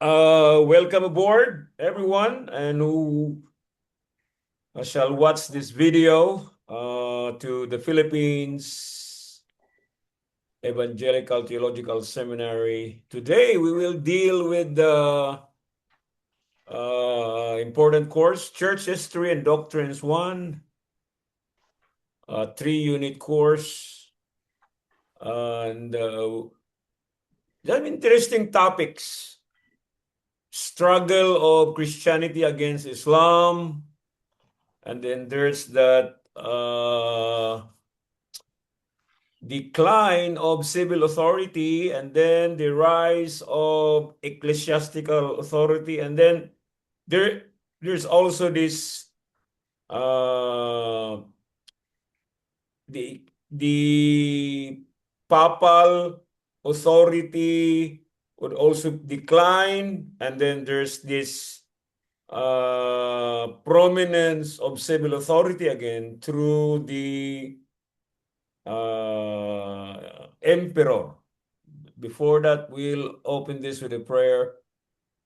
Welcome aboard, everyone, and who shall watch this video to the Philippines Evangelical Theological Seminary. Today, we will deal with the important course, Church History and Doctrines 1, a 3-unit course, and some interesting topics. Struggle of Christianity against Islam, and then there's that decline of civil authority, and then the rise of ecclesiastical authority, and then there's also this uh, the papal authority would also decline, and then there's this prominence of civil authority again through the emperor. Before that, we'll open this with a prayer.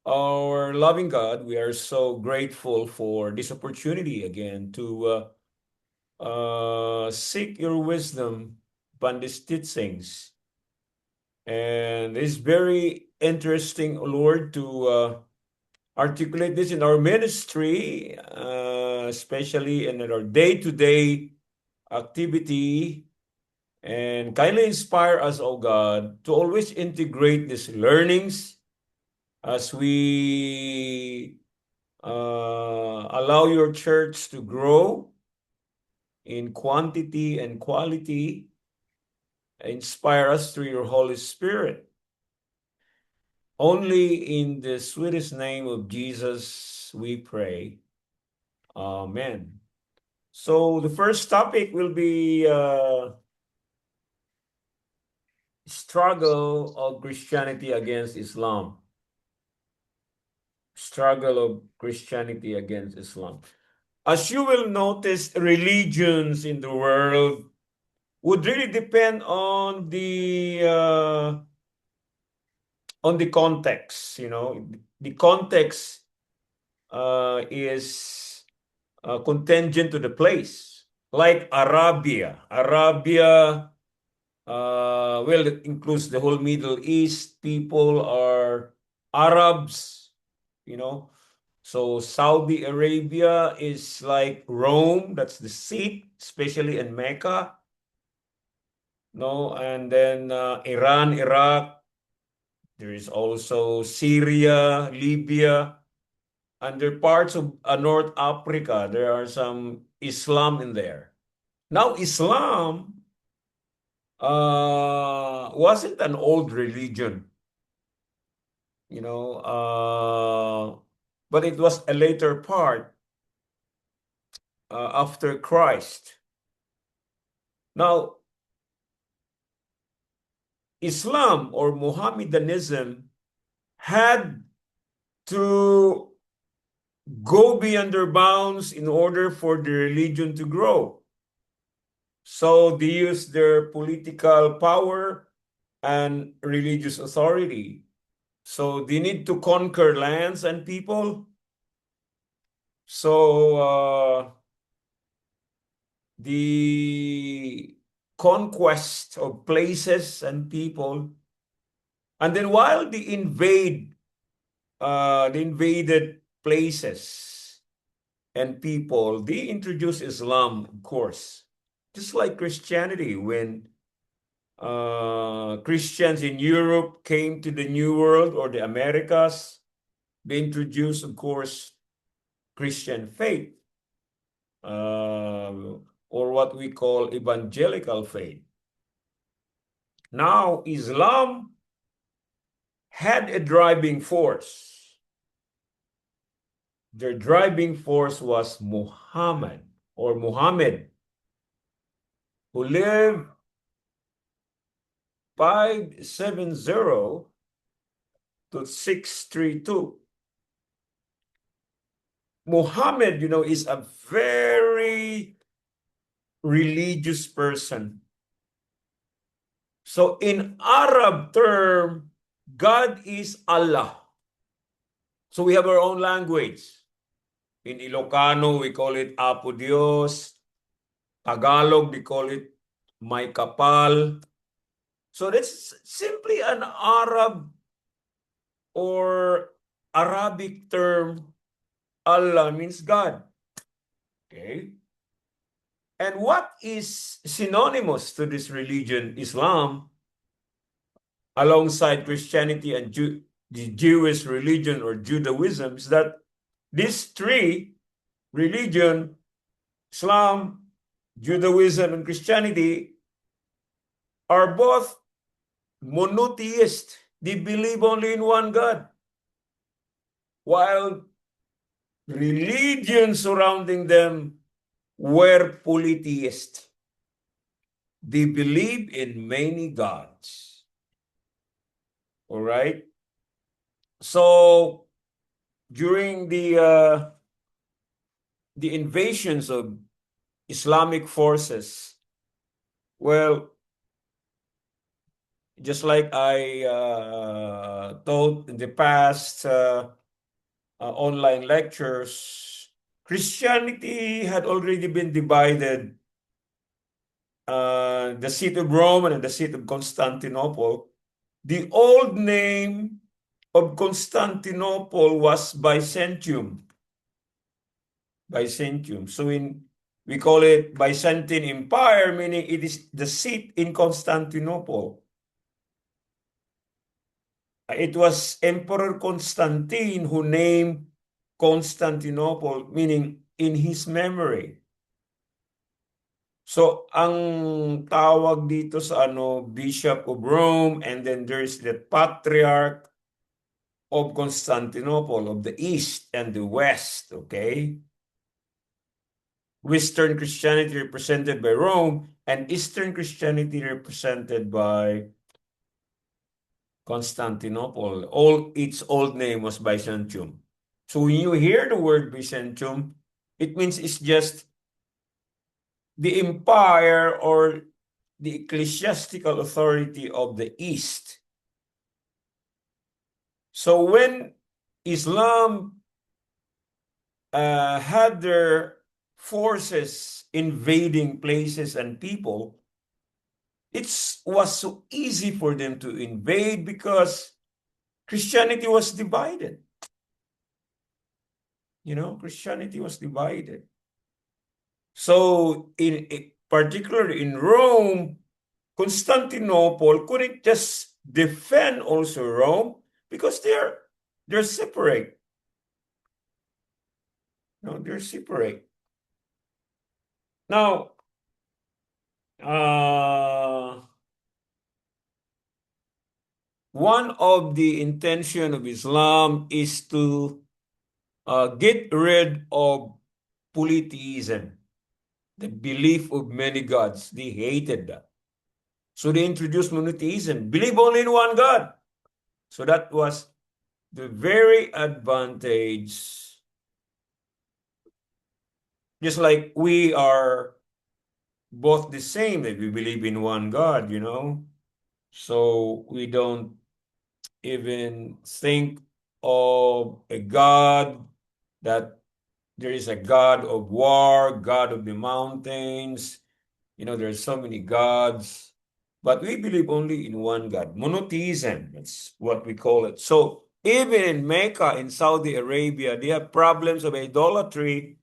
Our loving God, we are so grateful for this opportunity again to seek your wisdom upon these teachings. And it's very interesting, Lord, to articulate this in our ministry, especially in our day-to-day activity, and kindly inspire us, oh God, to always integrate these learnings as we allow your church to grow in quantity and quality. Inspire us through your Holy Spirit. Only in the sweetest name of Jesus we pray. Amen. So the first topic will be struggle of Christianity against Islam. Struggle of Christianity against Islam. As you will notice, religions in the world would really depend on the context. You know, the context is contingent to the place. Like Arabia, well, it includes the whole Middle East. People are Arabs, you know. So Saudi Arabia is like Rome, that's the seat, especially in Mecca. No, and then Iran, Iraq, there is also Syria, Libya, and there are parts of North Africa. There are some Islam in there. Now, Islam wasn't an old religion, you know, but it was a later part after Christ. Now, Islam or Mohammedanism had to go beyond their bounds in order for the religion to grow. So they use their political power and religious authority. So they need to conquer lands and people. So the conquest of places and people, and then while they invaded places and people, they introduced Islam, of course, just like Christianity. When Christians in Europe came to the New World or the Americas, they introduced, of course, Christian faith, or what we call evangelical faith. Now, Islam had a driving force. Their driving force was Muhammad, who lived 570 to 632. Muhammad, you know, is a very religious person. So in Arab term, God is Allah. So we have our own language. In Ilocano, we call it Apo Dios. Tagalog, we call it May Kapal. So that's simply an Arab or Arabic term. Allah means God. Okay? And what is synonymous to this religion, Islam, alongside Christianity and the Jewish religion or Judaism, is that these three religion, Islam, Judaism, and Christianity, are both monotheist. They believe only in one God. While religions surrounding them were polytheist. They believe in many gods. All right? So during the invasions of Islamic forces, well, just like I told in the past online lectures, Christianity had already been divided. The seat of Rome and the seat of Constantinople. The old name of Constantinople was Byzantium. Byzantium. So we call it Byzantine Empire, meaning it is the seat in Constantinople. It was Emperor Constantine who named Constantinople, meaning in his memory. So, ang tawag dito sa Bishop of Rome, and then there's the Patriarch of Constantinople, of the East and the West, okay? Western Christianity represented by Rome, and Eastern Christianity represented by Constantinople. Its old name was Byzantium. So when you hear the word Byzantium, it means it's just the empire or the ecclesiastical authority of the East. So when Islam had their forces invading places and people, it was so easy for them to invade because Christianity was divided. Christianity was divided. So particularly in Rome, Constantinople couldn't just defend also Rome because they're separate. No, they're separate. Now, one of the intention of Islam is to get rid of polytheism, the belief of many gods. They hated that. So they introduced monotheism, believe only in one God. So that was the very advantage. Just like we are both the same, that we believe in one God, So we don't even think of a God that there is a God of war, God of the mountains. There's so many gods. But we believe only in one God. Monotheism, that's what we call it. So even in Mecca, in Saudi Arabia, they have problems of idolatry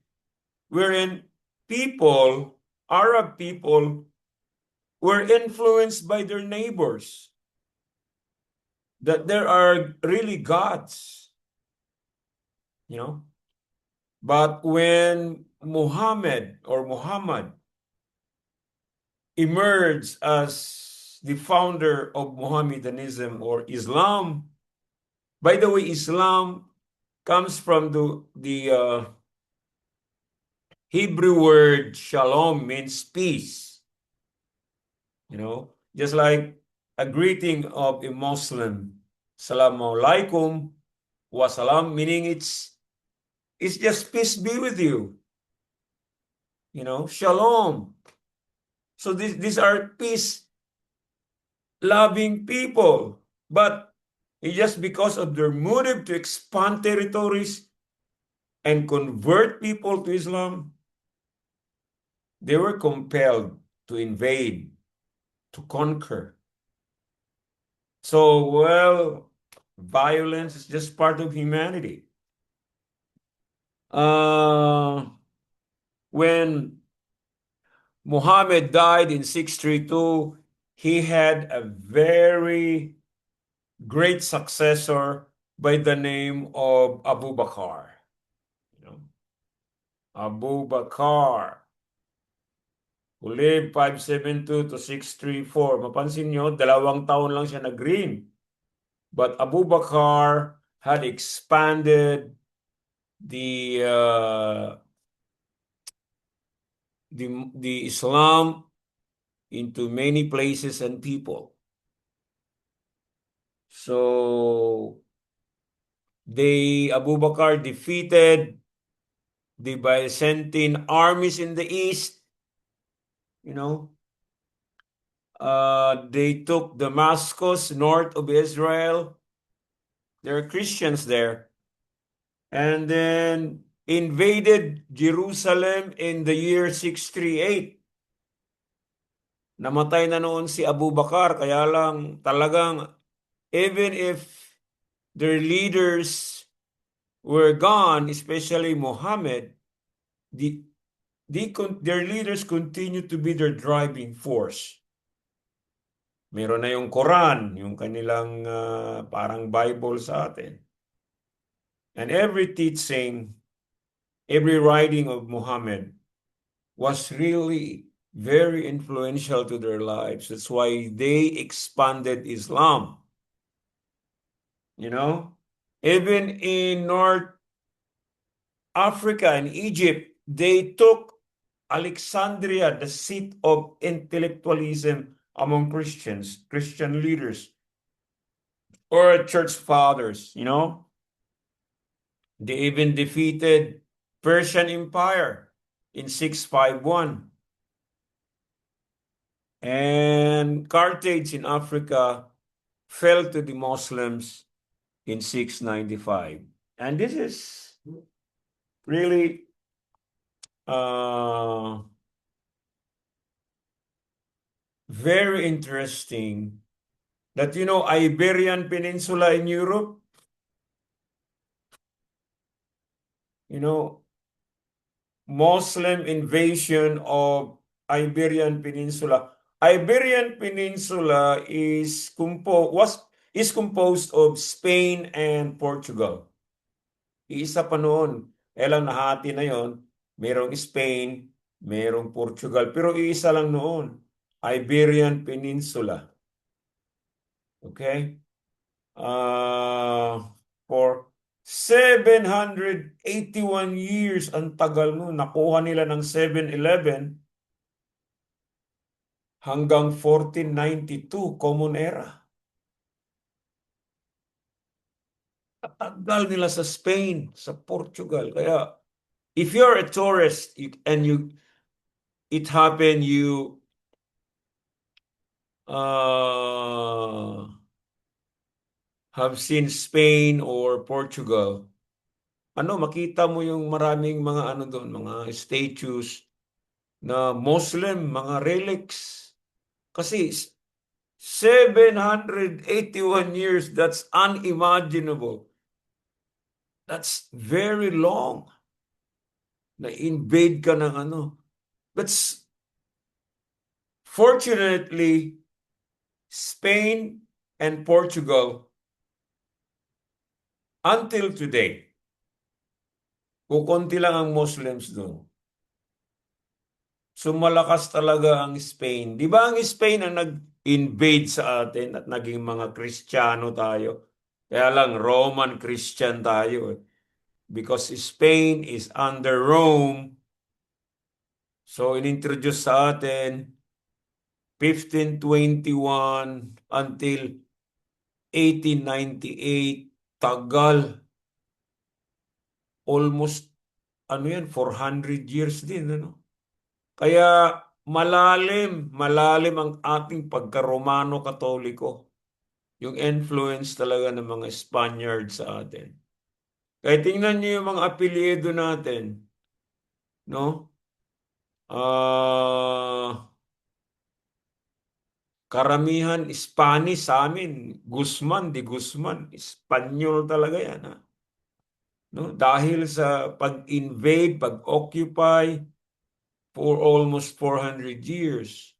wherein Arab people, were influenced by their neighbors. That there are really gods, But when Muhammad emerged as the founder of Mohammedanism or Islam, by the way, Islam comes from the Hebrew word shalom, means peace. Just like a greeting of a Muslim, Assalamu alaikum wa salam, meaning it's just peace be with you. Shalom. So these are peace loving people. But It's just because of their motive to expand territories and convert people to Islam, they were compelled to invade, to conquer. So, well, violence is just part of humanity. When Muhammad died in 632, he had a very great successor by the name of Abu Bakr. You know, Abu Bakr, who lived 572 to 634. Mapansin nyo, 2 taon lang siya nag-reign. But Abu Bakr had expanded the uh, the Islam into many places and people. So Abu Bakr defeated the Byzantine armies in the east. You know, they took Damascus, north of Israel. There are Christians there. And then invaded Jerusalem in the year 638. Namatay na noon si Abu Bakr, kaya lang talagang even if their leaders were gone, especially Muhammad, the, their leaders continue to be their driving force. Meron na yung Quran, yung kanilang parang Bible sa atin. And every teaching, every writing of Muhammad was really very influential to their lives. That's why they expanded Islam. You know, even in North Africa and Egypt, they took Alexandria, the seat of intellectualism among Christians, Christian leaders, or church fathers, you know. They even defeated Persian Empire in 651. And Carthage in Africa fell to the Muslims in 695. And this is really very interesting that, you know, Iberian Peninsula in Europe, you know, Muslim invasion of Iberian Peninsula. Iberian Peninsula is composed of Spain and Portugal. Iisa pa noon. Lang nahati na yon. Merong Spain, merong Portugal. Pero iisa lang noon. Iberian Peninsula. Okay? For 781 years, ang tagal noon. Nakuha nila ng 711 hanggang 1492, Common Era. Tagal nila sa Spain, sa Portugal. Kaya, if you're a tourist and it happened, you have seen Spain or Portugal, makita mo yung maraming mga doon, mga statues na Muslim, mga relics. Kasi 781 years, that's unimaginable. That's very long. Na-invade ka ng But fortunately, Spain and Portugal, until today, kukunti lang ang Muslims doon. So malakas talaga ang Spain. Di ba ang Spain ang nag-invade sa atin at naging mga Kristiyano tayo? Kaya lang Roman Christian tayo. Because Spain is under Rome. So inintroduce sa atin 1521 until 1898. Tagal. Almost 400 years din, Kaya malalim ang ating pagka-Romano Katoliko. Yung influence talaga ng mga Spaniard sa atin. Kaya tingnan niyo yung mga apelyido natin, no? Karamihan Spanish sa amin. Guzman, di Guzman. Espanyol talaga yan, ha? No? Dahil sa pag-invade, pag-occupy for almost 400 years.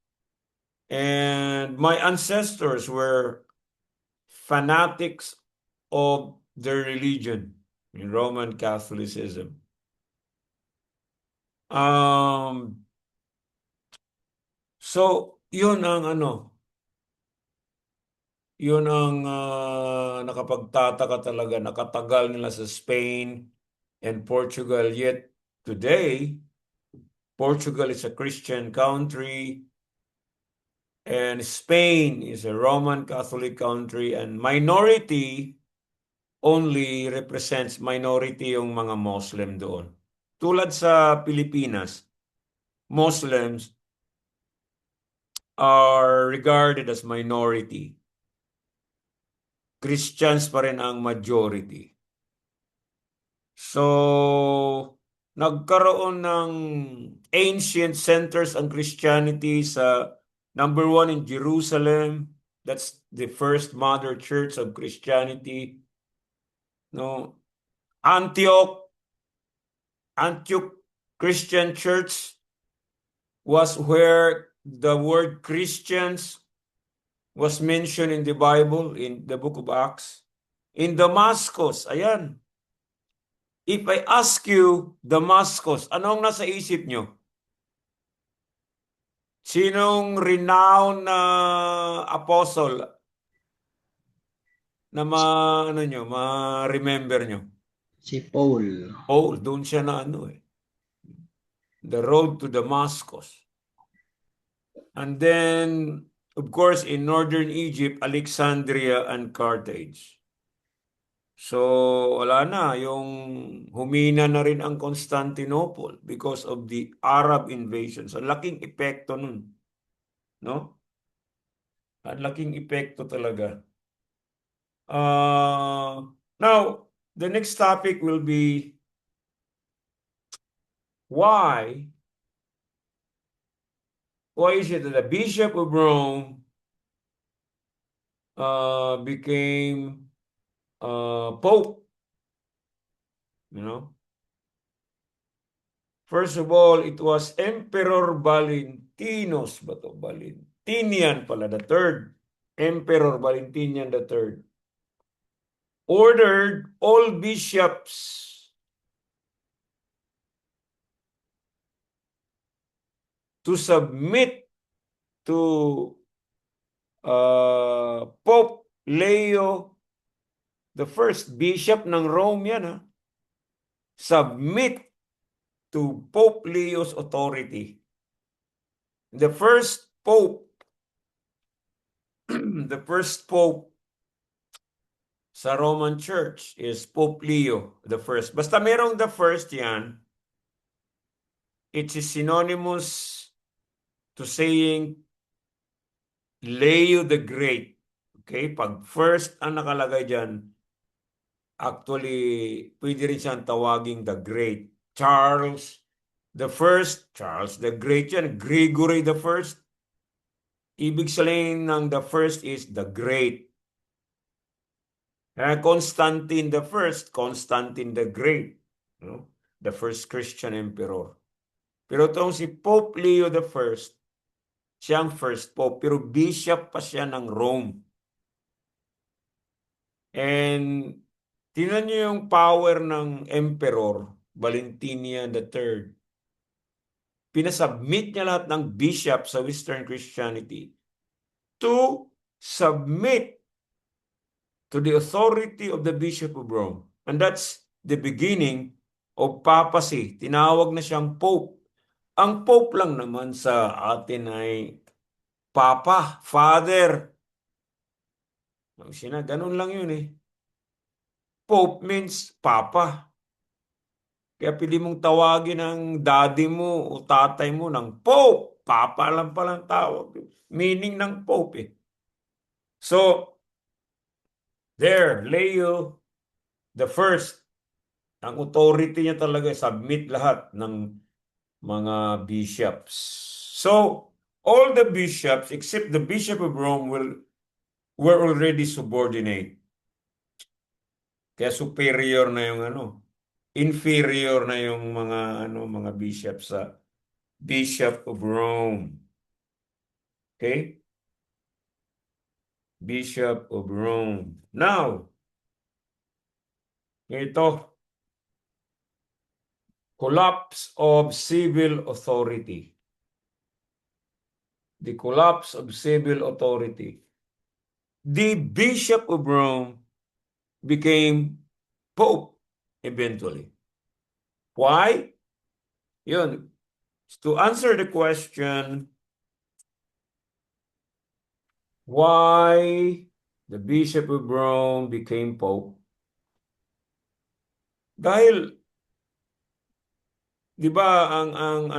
And my ancestors were fanatics of their religion, in Roman Catholicism. So, yun ang nakapagtataka talaga, nakatagal nila sa Spain and Portugal. Yet today, Portugal is a Christian country and Spain is a Roman Catholic country, and minority only represents minority yung mga Muslim doon. Tulad sa Pilipinas, Muslims are regarded as minority. Christians pa rin ang majority. So, nagkaroon ng ancient centers ang Christianity sa number one in Jerusalem. That's the first mother church of Christianity. No, Antioch Christian Church was where the word Christians was mentioned in the Bible, in the book of Acts. In Damascus, ayan. If I ask you, Damascus, anong nasa isip nyo? Sinong renowned na apostle na ma-remember nyo? Si Paul. Paul, doon siya na The road to Damascus. And then, of course, in northern Egypt, Alexandria and Carthage. So, wala na. Yung humina na rin ang Constantinople because of the Arab invasions. Ang laking epekto nun. No? Ang laking epekto talaga. Now, the next topic will be why is it that the Bishop of Rome became Pope? You know? First of all, it was Emperor Valentinian pala, the third. Emperor Valentinian the third ordered all bishops to submit to Pope Leo the first, bishop ng Rome yan, submit to Pope Leo's authority. The first pope, the first pope sa Roman Church is Pope Leo the first. Basta merong the first yan, it is synonymous to saying Leo the Great. Okay? Pag first ang nakalagay dyan, actually, pwede rin siyang tawaging the Great. Charles the Great yan. Gregory the First. Ibig sabihin ng the first is the Great. Constantine the First, Constantine the Great. No? The first Christian emperor. Pero itong si Pope Leo the First, siyang first pope, pero bishop pa siya ng Rome. And tingnan niyo yung power ng Emperor Valentinian III. Pinasubmit niya lahat ng bishop sa Western Christianity to submit to the authority of the Bishop of Rome. And that's the beginning of papacy. Tinawag na siyang Pope. Ang Pope lang naman sa atin ay Papa, Father. Ganun lang yun Pope means Papa. Kaya pili mong tawagin ng daddy mo o tatay mo ng Pope. Papa lang palang tawag. Meaning ng Pope So, There, Leo the First, ang authority niya talaga, submit lahat ng mga bishops. So, all the bishops except the Bishop of Rome were already subordinate. Kaya superior na yung inferior na yung mga bishop sa Bishop of Rome. Okay? Bishop of Rome. Now, ito, collapse of civil authority. The collapse of civil authority. The Bishop of Rome became Pope eventually. Why? Yun. To answer the question, why the Bishop of Rome became Pope? Dahil, di ba, ang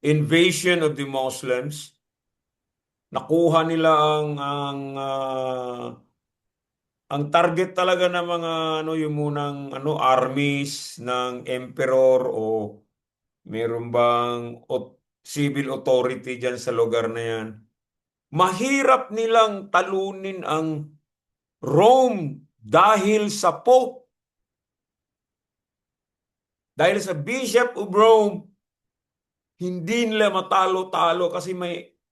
invasion of the Muslims, nakuha nila ang target talaga ng mga yung munang armies ng emperor o meron bang civil authority diyan sa lugar na yan. Mahirap nilang talunin ang Rome dahil sa Pope. Dahil sa Bishop of Rome, hindi nila matalo-talo kasi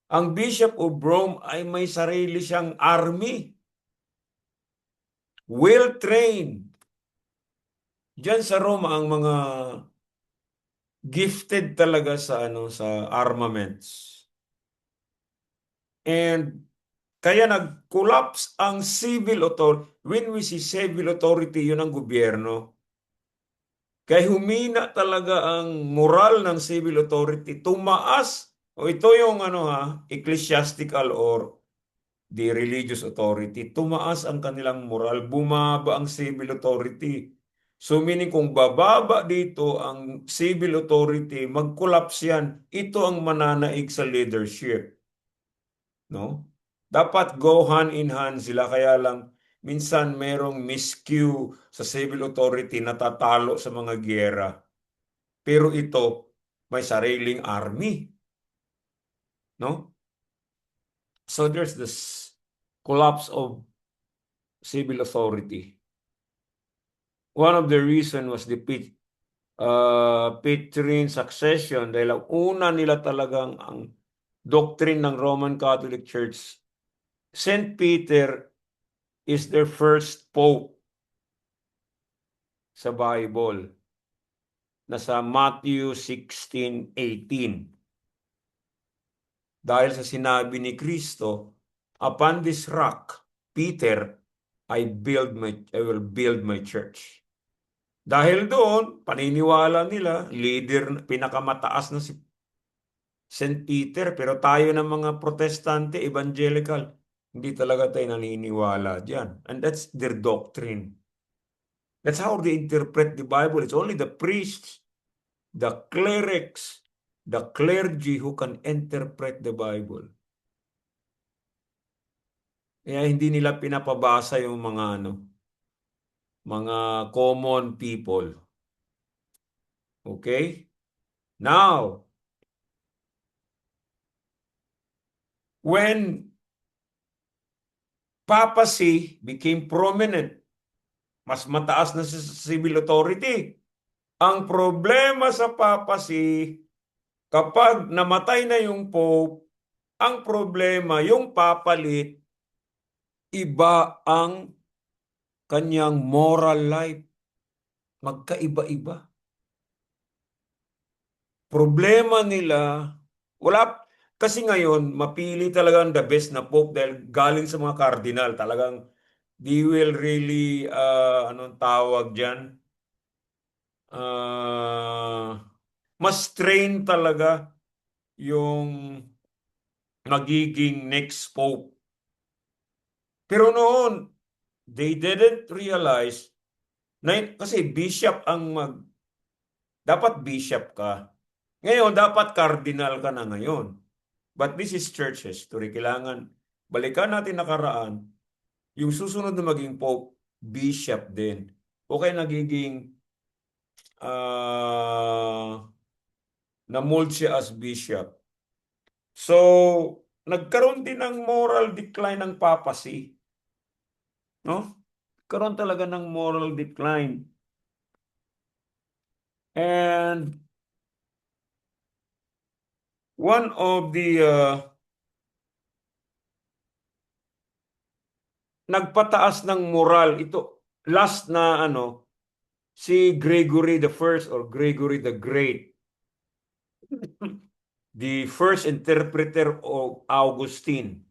ang Bishop of Rome ay may sarili siyang army. Well-trained. Diyan sa Rome ang mga gifted talaga sa armaments. And kaya nag-collapse ang civil authority. When we see civil authority, yun ang gobyerno. Kaya humina talaga ang moral ng civil authority. Tumaas. O ito yung ecclesiastical or the religious authority. Tumaas ang kanilang moral. Bumaba ang civil authority. So meaning kung bababa dito ang civil authority, mag-collapse yan. Ito ang mananaig sa leadership. No? Dapat go hand in hand sila, kaya lang minsan merong miscue sa civil authority, natatalo sa mga giyera. Pero ito, may sariling army. No? So there's this collapse of civil authority. One of the reason was the Petrine succession, dahil ang una nila talagang ang doctrine ng Roman Catholic Church, St. Peter is their first pope sa Bible. Nasa Matthew 16:18. Dahil sa sinabi ni Kristo, upon this rock, Peter, I will build my church. Dahil doon, paniniwala nila, leader, pinakamataas na si St. Peter, pero tayo ng mga protestante, evangelical, hindi talaga tayo naniniwala diyan. And that's their doctrine. That's how they interpret the Bible. It's only the priests, the clerics, the clergy who can interpret the Bible. Kaya hindi nila pinapabasa yung mga common people. Okay? Now, when papacy became prominent, mas mataas na sa civil authority. Ang problema sa papacy, kapag namatay na yung Pope, ang problema, yung papalit, iba ang kanyang moral life. Magkaiba-iba. Problema nila, kasi ngayon, mapili talaga ang the best na Pope dahil galing sa mga cardinal. Talagang, they will really, anong tawag dyan? Mas train talaga yung magiging next Pope. Pero noon, they didn't realize kasi bishop dapat bishop ka. Ngayon, dapat cardinal ka na ngayon. But this is church history. Kailangan balikan natin nakaraan. yung susunod na maging Pope, bishop din. O kaya nagiging na-mold siya as bishop. So, nagkaroon din ng moral decline ng papacy. No? Karoon talaga ng moral decline. And one of the nagpataas ng moral, ito, last na si Gregory the First or Gregory the Great, the first interpreter of Augustine.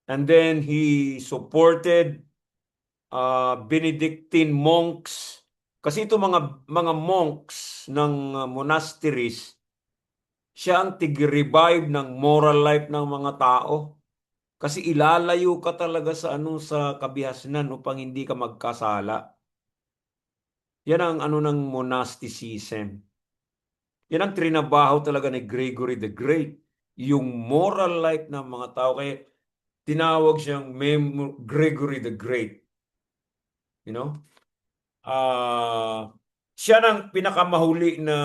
And then he supported Benedictine monks. Kasi ito mga monks ng monasteries, siya ang tig-revive ng moral life ng mga tao. Kasi ilalayo ka talaga sa kabihasnan upang hindi ka magkasala. Yan ang ng monasticism. Yan ang trinabaho talaga ni Gregory the Great. Yung moral life ng mga tao. Kaya tinawag siyang Gregory the Great. You know? Siya ng pinakamahuli na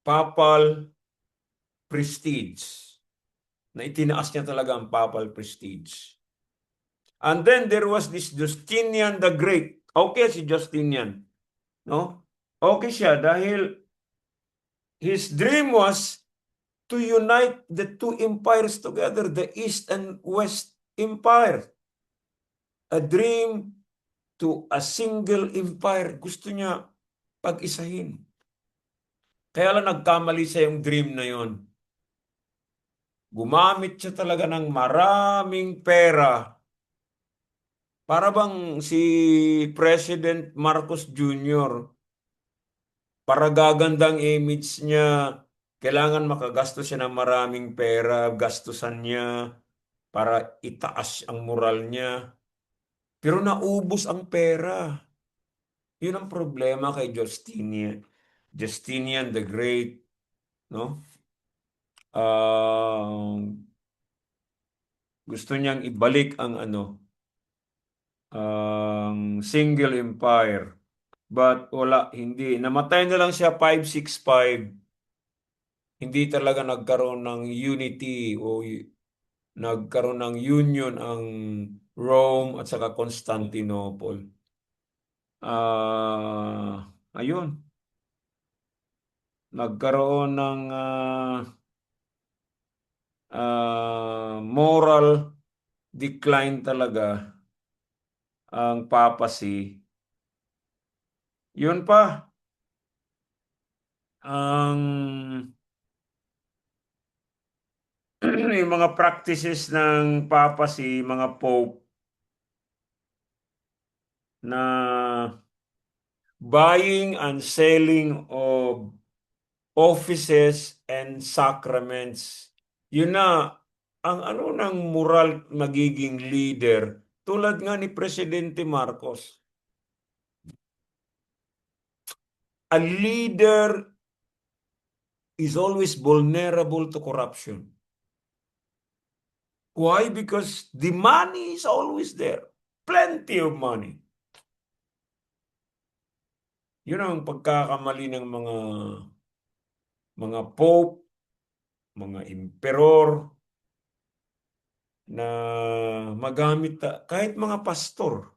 papal prestige. Na itinaas niya talaga ang papal prestige. And then there was this Justinian the Great. Okay si Justinian. No? Okay siya dahil his dream was to unite the two empires together, the East and West Empire. A dream to a single empire. Gusto niya pag-isahin. Kaya lang nagkamali sa yung dream na yon. Gumamit siya talaga ng maraming pera. Para bang si President Marcos Jr., para gagandang image niya, kailangan makagastos siya ng maraming pera, gastusan niya para itaas ang moral niya. Pero naubos ang pera. Yun ang problema kay Justinian. Justinian the Great, no? Gusto niyang ibalik ang single empire. But wala, hindi. Namatay na lang siya 565. Hindi talaga nagkaroon ng unity o nagkaroon ng union ang Rome at saka Constantinople. Ayun. Nagkaroon ng moral decline talaga ang papacy. Yun pa, ang yung mga practices ng papacy, mga pope, na buying and selling of offices and sacraments. Yun na, ang ng moral magiging leader, tulad nga ni Presidente Marcos. A leader is always vulnerable to corruption. Why? Because the money is always there. Plenty of money. Yun ang pagkakamali ng mga pope, mga emperor, na magamit, kahit mga pastor.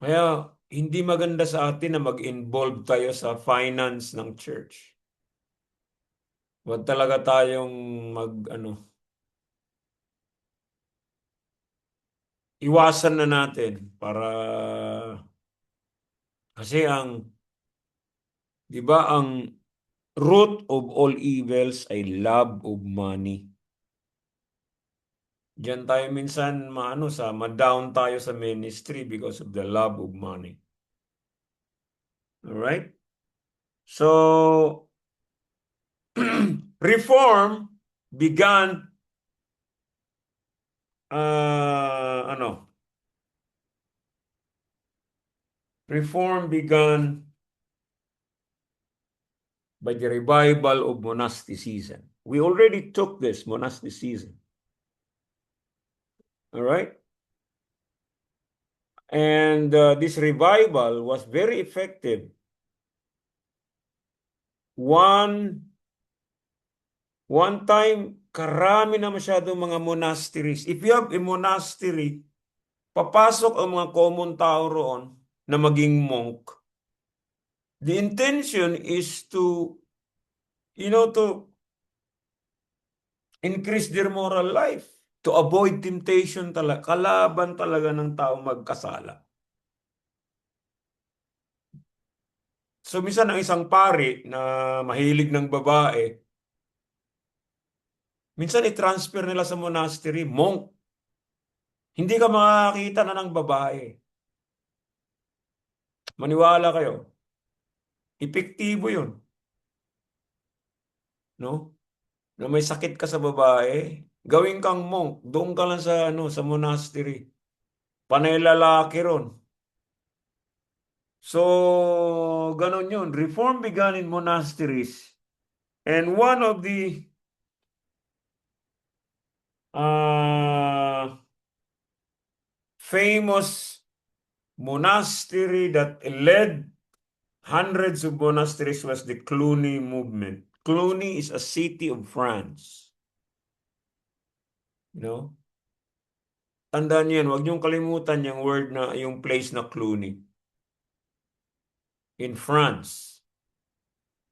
Kaya hindi maganda sa atin na mag-involve tayo sa finance ng church. Huwag talaga tayong iwasan na natin para kasi di ba ang root of all evils ay love of money. Diyan tayo minsan ma-down tayo sa ministry because of the love of money. All right? So reform began reform began by the revival of monasticism. We already took this monasticism. All right? And this revival was very effective. One time, karami na masyadong mga monasteries. If you have a monastery, papasok ang mga common tao roon na maging monk. The intention is to, to increase their moral life, to avoid temptation talaga. Kalaban talaga ng tao magkasala. So, minsan ang isang pari na mahilig ng babae, minsan i-transfer nila sa monastery, monk. Hindi ka makakita na ng babae. Maniwala kayo. Epektibo yun. No? Na may sakit ka sa babae, gawin kang monk. Doon ka lang sa monastery. Panay lalaki ron. So, ganun yun. Reform began in monasteries. And one of the famous monastery that led hundreds of monasteries was the Cluny movement. Cluny is a city of France. You know? Tandaan niyo yan, huwag niyong kalimutan yung word na, yung place na Cluny. In France.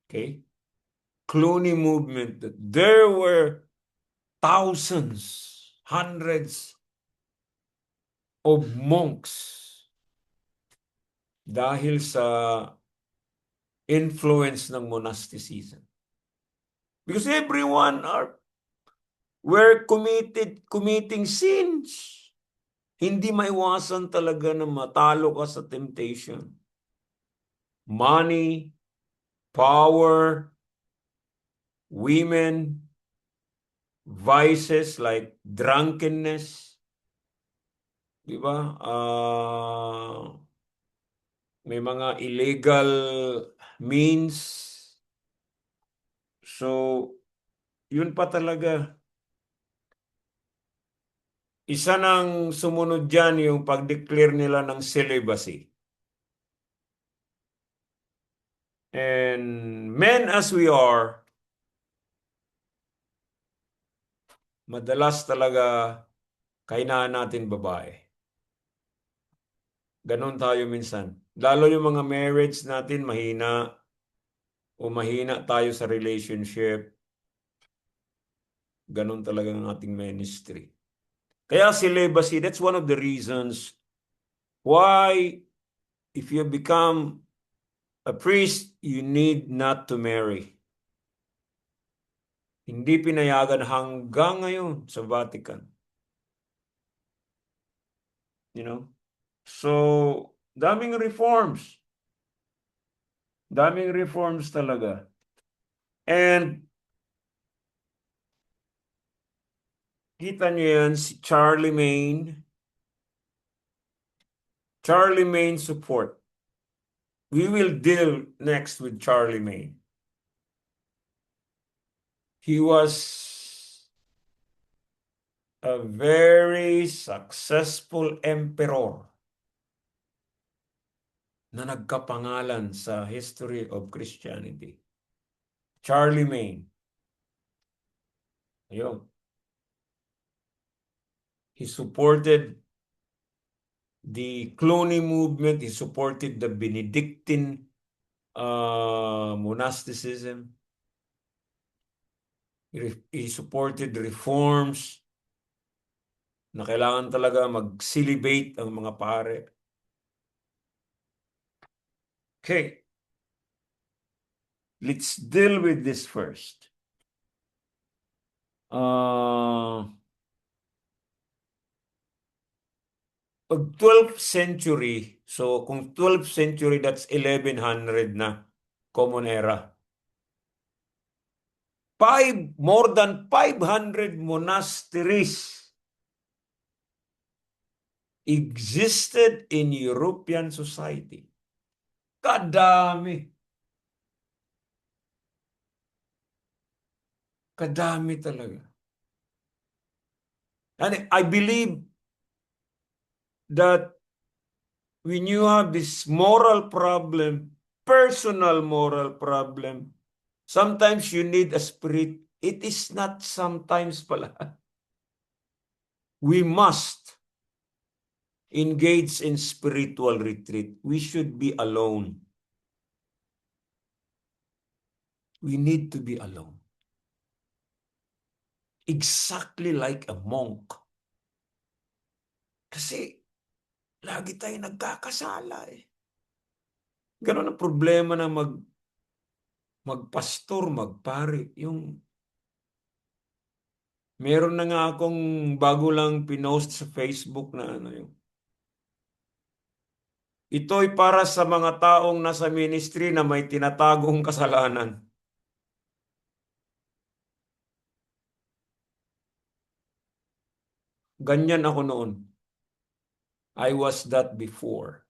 Okay? Cluny movement. There were thousands, hundreds of monks dahil sa influence ng monasticism. Because everyone were committing sins. Hindi maiwasan talaga na matalo ka sa temptation. Money, power, women, vices like drunkenness, di ba? May mga illegal means. So, yun pa talaga. Isa nang sumunod dyan yung pag-declare nila ng celibacy. And men as we are, madalas talaga kahinaan natin babae. Ganon tayo minsan. Lalo yung mga marriage natin mahina o mahina tayo sa relationship. Ganon talaga ang ating ministry. Kaya celibacy, that's one of the reasons why if you become a priest, you need not to marry. Hindi pinayagan hanggang ngayon sa Vatican. You know? So, daming reforms. Daming reforms talaga. And kita niyo yan, si Charlie Main. Charlie Main support. We will deal next with Charlie Main. He was a very successful emperor na nagkapangalan sa history of Christianity. Charlie Main. Ayun. He supported the Cluny movement. He supported the Benedictine monasticism. He supported reforms na kailangan talaga mag-celibate ang mga pare. Okay. Let's deal with this first. Pag 12th century, so kung 12th century, that's 1100 na, Common Era. More than 500 monasteries existed in European society. Kadami. Kadami talaga. And I believe that when you have this moral problem, personal moral problem, sometimes you need a spirit. It is not sometimes pala. We must engage in spiritual retreat. We should be alone. We need to be alone. Exactly like a monk. Kasi lagi tayo nagkakasala eh. Ganun ang problema na magpastor, magpare. Meron na nga akong bago lang pinost sa Facebook na ano yung ito'y para sa mga taong nasa ministry na may tinatagong kasalanan. Ganyan ako noon. I was that before.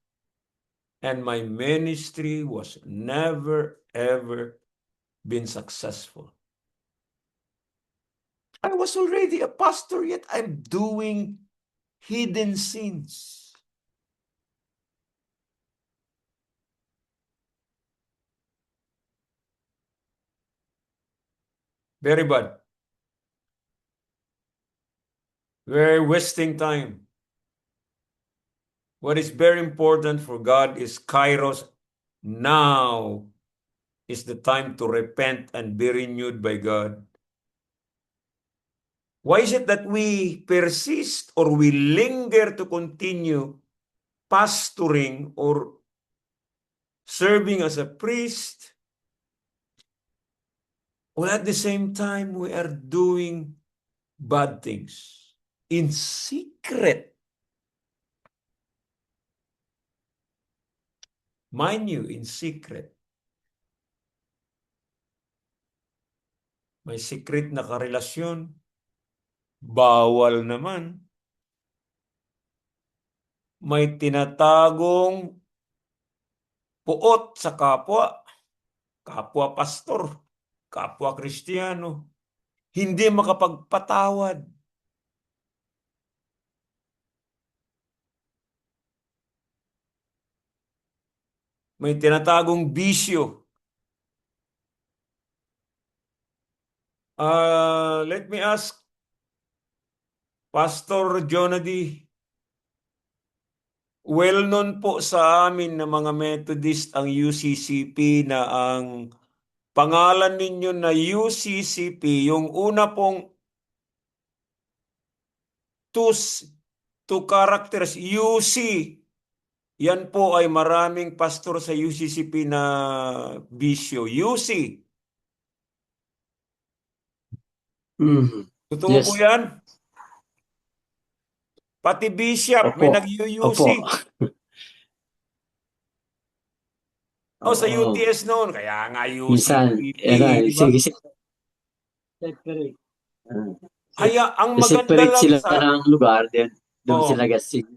And my ministry was never, ever been successful. I was already a pastor, yet I'm doing hidden sins. Very bad. We're wasting time. What is very important for God is kairos. Now is the time to repent and be renewed by God. Why is it that we persist or we linger to continue pastoring or serving as a priest, while at the same time we are doing bad things in secret? Mind you, in secret. May secret na karelasyon. Bawal naman. May tinatagong puot sa kapwa. Kapwa pastor. Kapwa Kristiyano. Hindi makapagpatawad. May tinatagong bisyo. Let me ask Pastor Jonady, well known po sa amin na mga Methodist ang UCCP na ang pangalan ninyo na UCCP, yung una pong two characters, UC, yan po ay maraming pastor sa UCCP na bisyo. UC. Totoo Yes. po yan? Pati bishop, may Opo. nag-UC. Opo. Sa Oo. UTS noon, kaya nga Minsan, UCCP, di ba? sige, separate. Kaya ang maganda Separate lang sila sa... ng lugar, then doon Oh, sila gasig.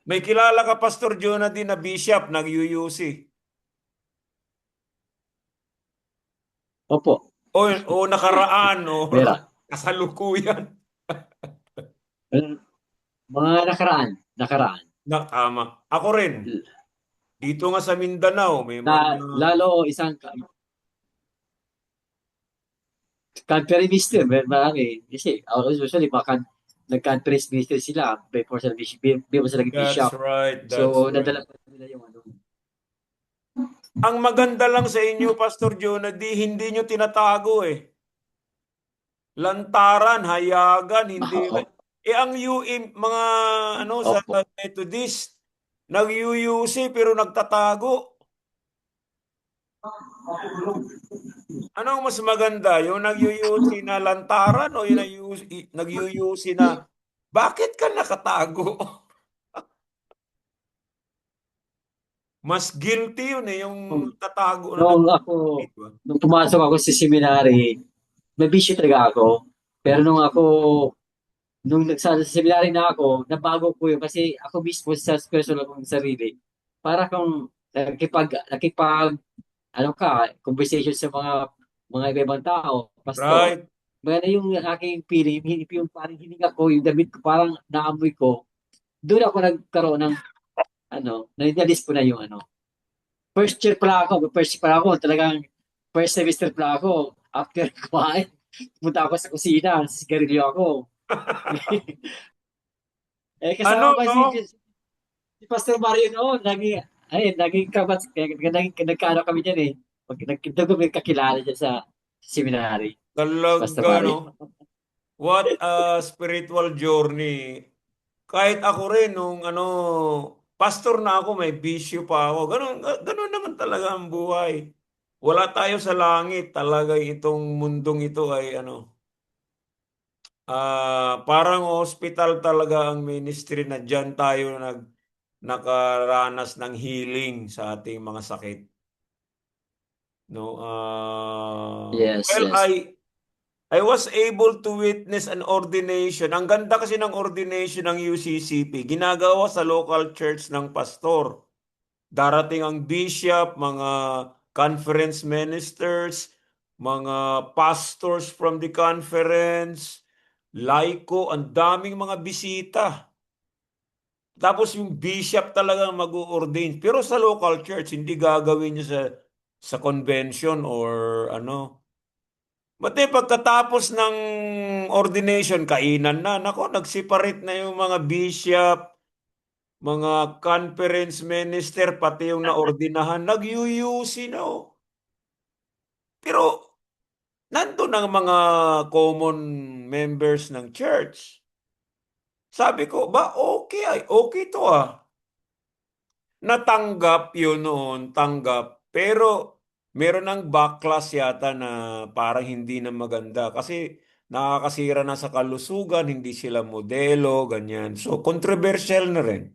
may kilala ka, Pastor Jonathan, na bishop, nag-UUC. Opo. O nakaraan, o Meron. kasalukuyan. Mga nakaraan. Tama. Ako rin. Dito nga sa Mindanao, may mga... Lalo isang country minister, marami. Kasi, usually, nag-country minister sila before sila That's bishop. right, that's So, right. nadala pa nila yung ano. Ang maganda lang sa inyo, Pastor Jonathan, hindi nyo tinatago eh. Lantaran, hayagan, hindi... ang mga sa Opo. Methodist, nag-UUC pero nagtatago. Anong mas maganda? Yung nag-UUC na lantaran o yung nag-UUC na bakit ka nakatago? Mas guilty yun eh, yung tatago na Nung pumasok ako sa seminary, may bisyo talaga ako. Pero nung sa seminary na ako, nabago ko yun kasi ako mismo sa personal kong sarili. Para kung nakipag, conversation sa mga mga iba-ibang tao, pastor. Right. Maganda yung aking feeling, yung parang hininga ko, yung damit ko, parang naamoy ko. Doon ako nagkaroon ng, na-realize ko na yung first year pa lang ako, talagang first semester pa lang ako. After kumain, pumunta ako sa kusina, sigarilyo ako. Ano, Kasama ko no? si Pastor Mario noon, naging kabat, nagkaano kami dyan eh. Doon kami kakilala dyan sa seminary, si Pastor Talaga, no? Mario. What a spiritual journey. Kahit ako rin, nung pastor na ako, may bisyo pa ako. Ganun naman talaga ang buhay. Wala tayo sa langit. Talaga itong mundong ito ay parang hospital talaga ang ministry na dyan tayo nakaranas ng healing sa ating mga sakit. No? Yes, Well, yes. I was able to witness an ordination. Ang ganda kasi ng ordination ng UCCP. Ginagawa sa local church ng pastor. Darating ang bishop, mga conference ministers, mga pastors from the conference, laiko, ang daming mga bisita. Tapos yung bishop talaga mag-ordain. Pero sa local church, hindi gagawin niya sa convention or ano. Mati pagkatapos ng ordination, kainan na. Nako, nag-separate na yung mga bishop, mga conference minister, pati yung naordinahan, nag-UUC na. Oh. Pero nandun ang mga common members ng church. Sabi ko, ba okay ay, okay to ah. Natanggap yun noon, tanggap. Pero meron ng backlash yata na parang hindi na maganda kasi nakakasira na sa kalusugan, hindi sila modelo, ganyan. So, controversial na rin.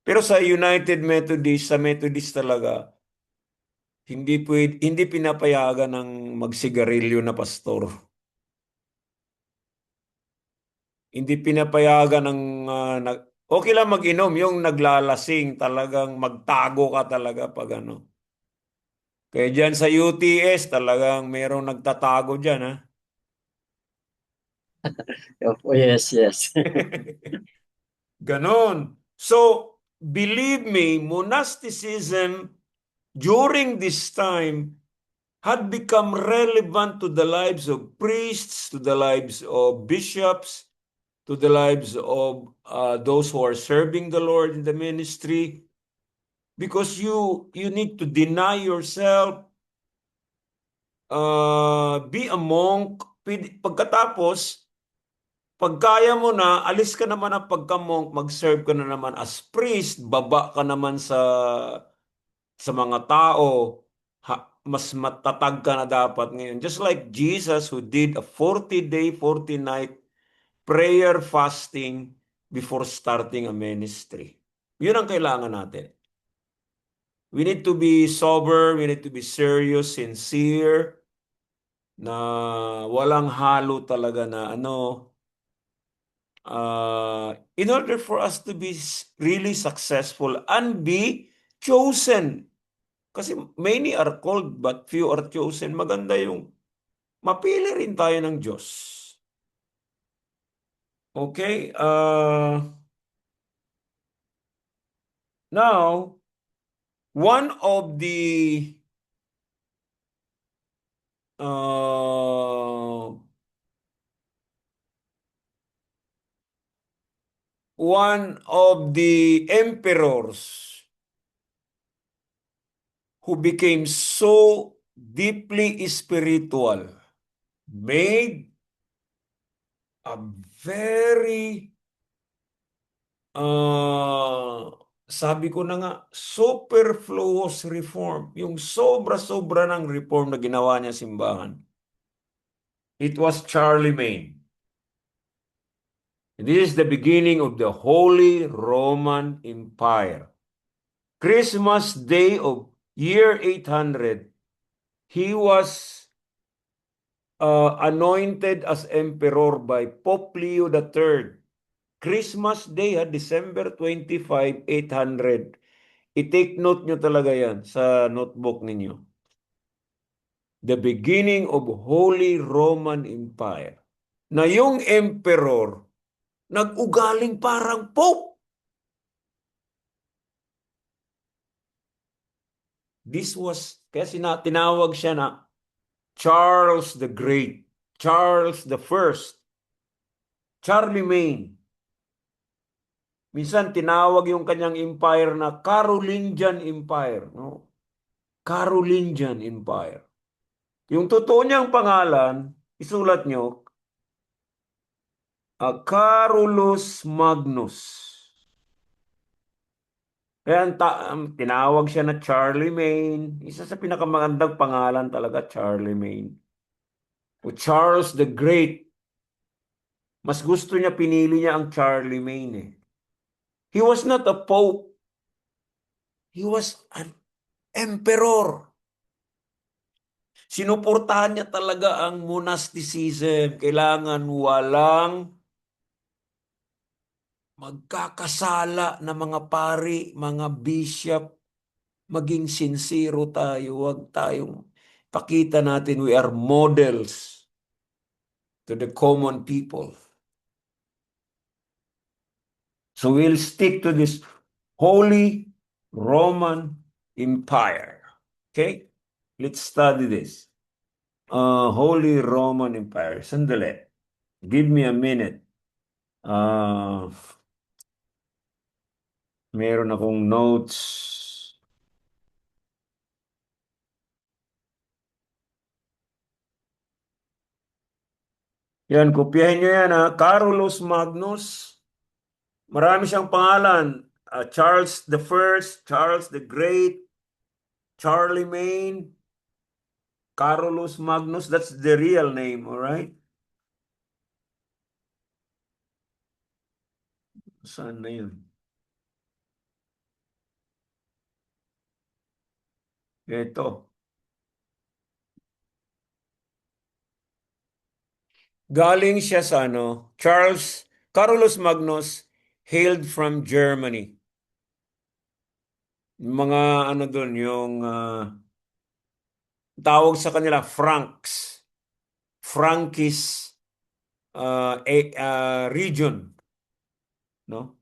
Pero sa United Methodist, sa Methodist talaga, hindi pinapayagan ng magsigarilyo na pastor. Hindi pinapayagan ng okay lang mag-inom, yung naglalasing talagang magtago ka talaga pag ano. Kaya dyan sa UTS talagang merong nagtatago dyan ha. Oh, yes, yes. Ganon. So, believe me, monasticism during this time had become relevant to the lives of priests, to the lives of bishops, to the lives of those who are serving the Lord in the ministry, because you need to deny yourself, be a monk. Pagkatapos, pag kaya mo na, alis ka naman ang pagka-monk, mag-serve ka na naman as priest, baba ka naman sa mga tao, mas matatag ka na dapat ngayon. Just like Jesus who did a 40-day, 40-night prayer fasting before starting a ministry. Yun ang kailangan natin. We need to be sober, we need to be serious, sincere, na walang halo talaga na in order for us to be really successful and be chosen. Kasi many are called but few are chosen. Maganda yung mapili rin tayo ng Diyos. Okay? Now, one of the uh, one of the emperors who became so deeply spiritual made a very sabi ko na nga superfluous reform, yung sobra-sobra ng reform na ginawa niya simbahan. It was Charlemagne. This is the beginning of the Holy Roman Empire. Christmas Day of year 800, he was anointed as emperor by Pope Leo III. Christmas Day, December 25, 800. I-take note nyo talaga yan sa notebook ninyo. the beginning of Holy Roman Empire. Na yung emperor, nag-ugaling parang pope. This was, kaya tinawag siya na Charles the Great, Charles the First, Charlemagne. Minsan tinawag yung kanyang empire na Carolingian Empire, no? Carolingian Empire. Yung totoo niyang pangalan, isulat nyo, Carolus Magnus. Kaya tinawag siya na Charlemagne. Isa sa pinakamagandang pangalan talaga, Charlemagne. O Charles the Great. Mas gusto niya, pinili niya ang Charlemagne eh. He was not a pope. He was an emperor. Sinuportahan niya talaga ang monasticism. Kailangan walang magkakasala na mga pari, mga bishop. Maging sincero tayo. Huwag tayong pakita natin we are models to the common people. So we'll stick to this Holy Roman Empire. Okay? Let's study this. Holy Roman Empire. Sandali. Give me a minute. Meron akong notes. Yan, kopyahin nyo yan ha. Carolus Magnus. Marami siyang pangalan. Charles the First, Charles the Great, Charlemagne, Carolus Magnus. That's the real name, all right? Saan na yun? Ito. Galing siya sa Carolus Magnus hailed from Germany. Mga doon, yung tawag sa kanila Franks. Frankist region. No?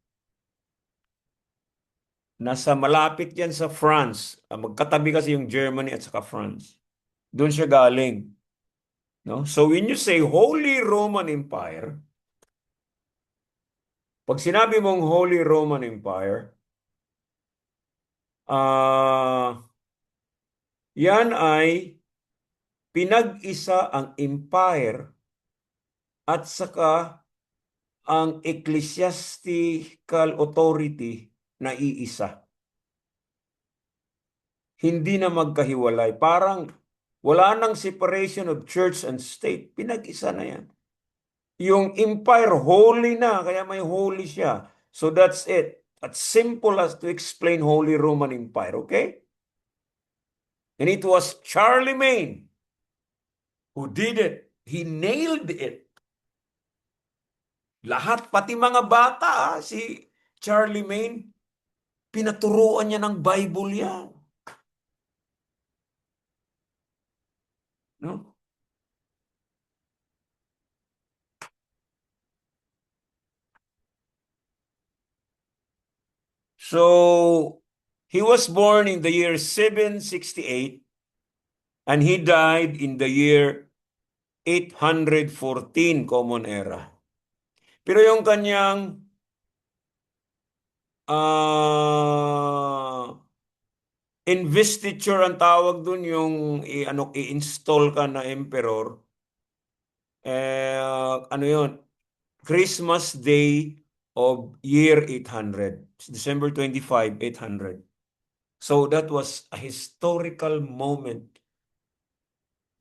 Nasa malapit yan sa France. Magkatabi kasi yung Germany at saka France. Doon siya galing. No? So when you say Holy Roman Empire, pag sinabi mong Holy Roman Empire, yan ay pinag-isa ang empire at saka ang ecclesiastical authority na iisa. Hindi na magkahiwalay. Parang wala nang separation of church and state. Pinag-isa na yan. Yung empire, holy na, kaya may holy siya. So that's it. As simple as to explain Holy Roman Empire, okay? And it was Charlemagne who did it. He nailed it. Lahat, pati mga bata, si Charlemagne, pinaturuan niya ng Bible yan. No? So, he was born in the year 768 and he died in the year 814 Common Era. Pero yung kanyang investiture ang tawag dun, yung i-install ka na emperor. Ano yun? Christmas Day of year 800. December 25, 800. So that was a historical moment.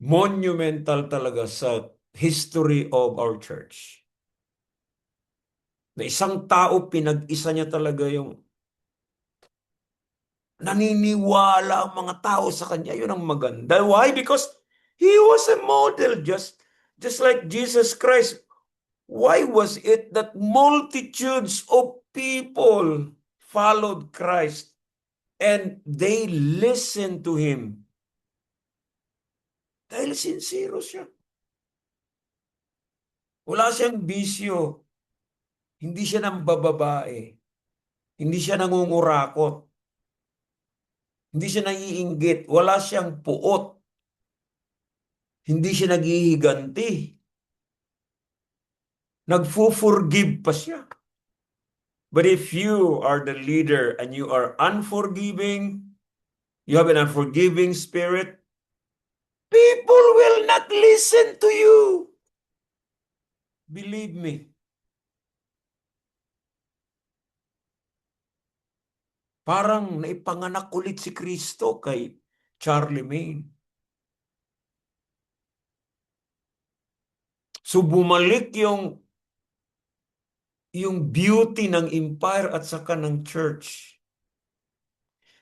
Monumental talaga sa history of our church. Na isang tao, pinag-isa niya talaga yung naniniwala ang mga tao sa kanya. Yun ang maganda. Why? Because he was a model, just like Jesus Christ. Why was it that multitudes of people followed Christ and they listened to him? Dahil sincero siya. Wala siyang bisyo. Hindi siya nambababae. Hindi siya nangungurakot. Hindi siya naiinggit. Wala siyang puot. Hindi siya naghihiganti. Nagfo-forgive pa siya. But if you are the leader and you are unforgiving, you have an unforgiving spirit, people will not listen to you. Believe me. Parang naipanganak ulit si Kristo kay Charlie May. So bumalik yung beauty ng empire at saka ng church.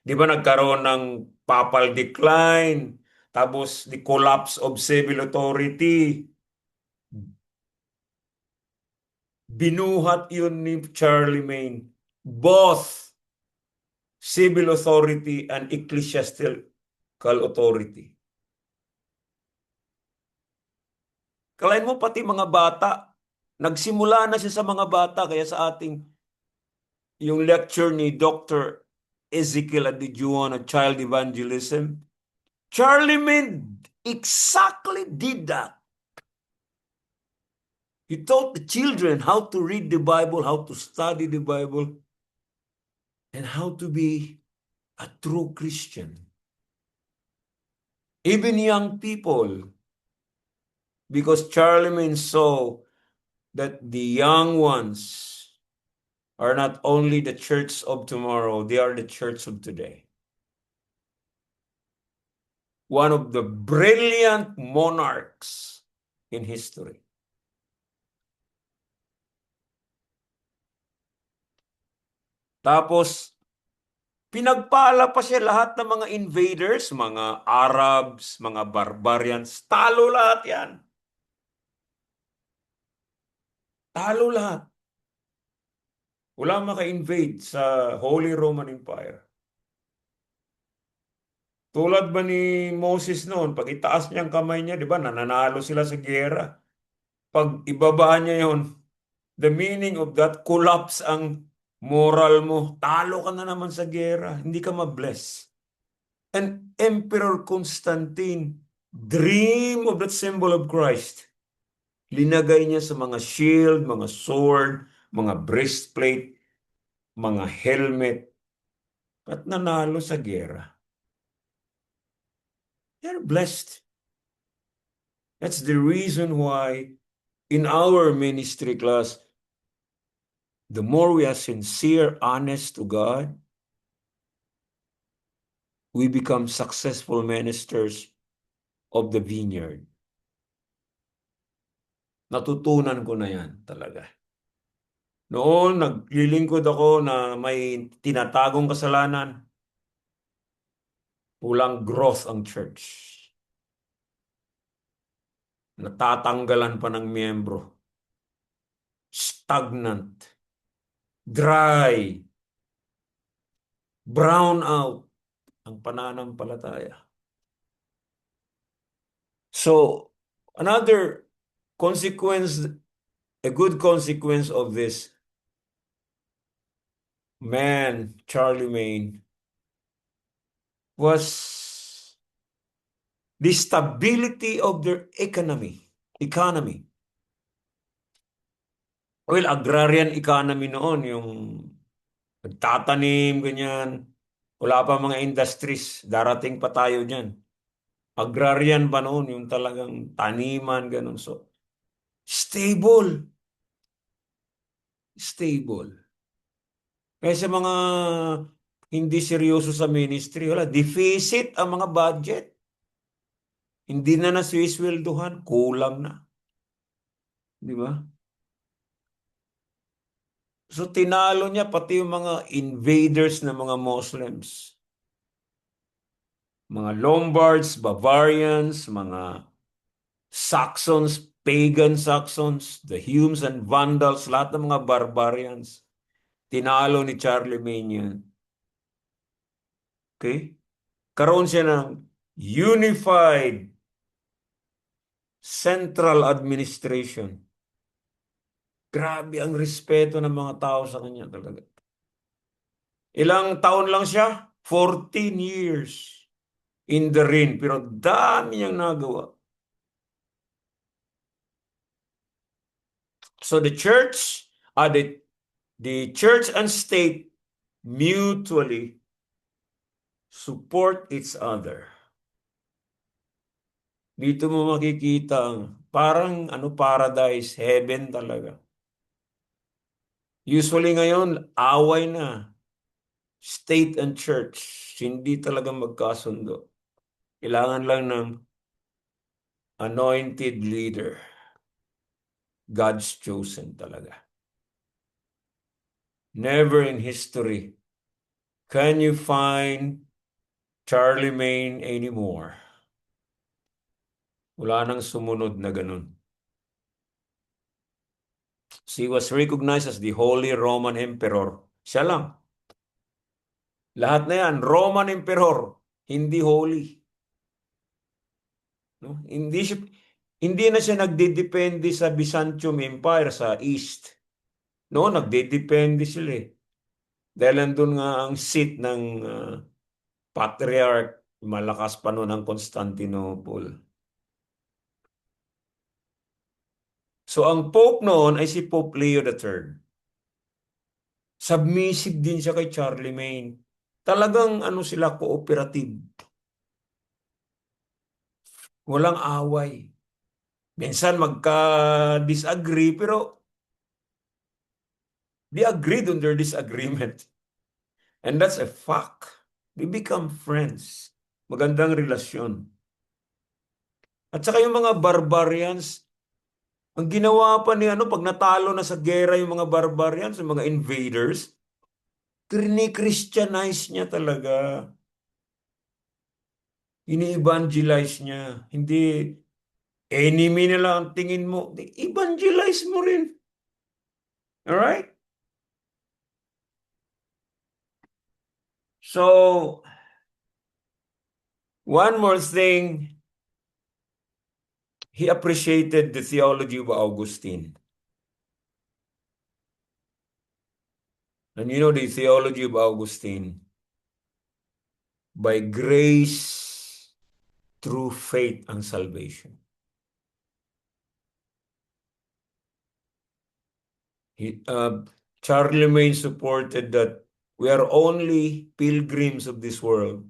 Di ba nagkaroon ng papal decline, tapos the collapse of civil authority. Binuhat yun ni Charlie May. Both civil authority and ecclesiastical authority. Kalain mo pati mga bata, nagsimula na siya sa mga bata, kaya sa ating yung lecture ni Dr. Ezekiel Adijuan on child evangelism, Charlie May exactly did that. He taught the children how to read the Bible, how to study the Bible, and how to be a true Christian. Even young people, because Charlie May saw that the young ones are not only the church of tomorrow, they are the church of today. One of the brilliant monarchs in history. Tapos, pinagpala pa siya lahat ng mga invaders, mga Arabs, mga barbarians. Talo lahat yan. Talo lahat. Wala maka-invade sa Holy Roman Empire. Tulad ba ni Moses noon, pag itaas niyang kamay niya, di ba, nananalo sila sa giyera. Pag ibaba niya yon, the meaning of that, collapse ang moral mo. Talo ka na naman sa giyera. Hindi ka ma-bless. And Emperor Constantine, dream of that symbol of Christ. Linagay niya sa mga shield, mga sword, mga breastplate, mga helmet, at nanalo sa giyera. They're blessed. That's the reason why in our ministry class, the more we are sincere, honest to God, we become successful ministers of the vineyard. Natutunan ko na yan talaga. Noon, naglilingkod ako na may tinatagong kasalanan. Walang growth ang church. Natatanggalan pa ng miyembro. Stagnant. Dry. Brown out ang pananampalataya. So, another consequence, a good consequence of this man, Charlie May, was the stability of their economy. Well, agrarian economy noon, yung nagtatanim, ganyan. Wala pa mga industries, darating pa tayo dyan. Agrarian pa noon, yung talagang taniman, ganun. So, stable. Stable. Kaya sa mga hindi seryoso sa ministry, wala, deficit ang mga budget. Hindi na naswisweldohan, kulang na. Di ba? So tinalo niya pati yung mga invaders na mga Muslims. Mga Lombards, Bavarians, mga Saxons, pagan Saxons, the Humes and Vandals, lahat ng mga barbarians. Tinalo ni Charlie May yan. Okay? Karoon siya ng unified central administration. Grabe ang respeto ng mga tao sa kanya talaga. Ilang taon lang siya? 14 years in the reign, pero dami niyang nagawa. So the church and state mutually support each other. Dito mo makikita ang parang paradise, heaven talaga. Usually ngayon, away na. State and church, hindi talaga magkasundo. Kailangan lang ng anointed leader. God's chosen talaga. Never in history can you find Charlemagne anymore. Wala nang sumunod na ganun. He was recognized as the Holy Roman Emperor. Siya lang. Lahat na yan, Roman Emperor, hindi holy. No? Hindi na siya nagdedepende sa Byzantium Empire sa East. No, nagdedepende sila eh. Dahil nandun nga ang seat ng patriarch, malakas pa noon ang Constantinople. So ang Pope noon ay si Pope Leo III. Submissive din siya kay Charlemagne. Talagang sila, cooperative. Walang away. Minsan magka-disagree pero they agreed on their disagreement. And that's a fact. They become friends. Magandang relasyon. At saka yung mga barbarians, ang ginawa pa ni pag natalo na sa gera yung mga barbarians, yung mga invaders, Christianize niya talaga. Ini-evangelize niya. Hindi enemy nila ang tingin mo. Evangelize mo rin. Alright? So, one more thing, he appreciated the theology of Augustine. And you know the theology of Augustine? By grace, through faith ang salvation. Charlemagne supported that we are only pilgrims of this world.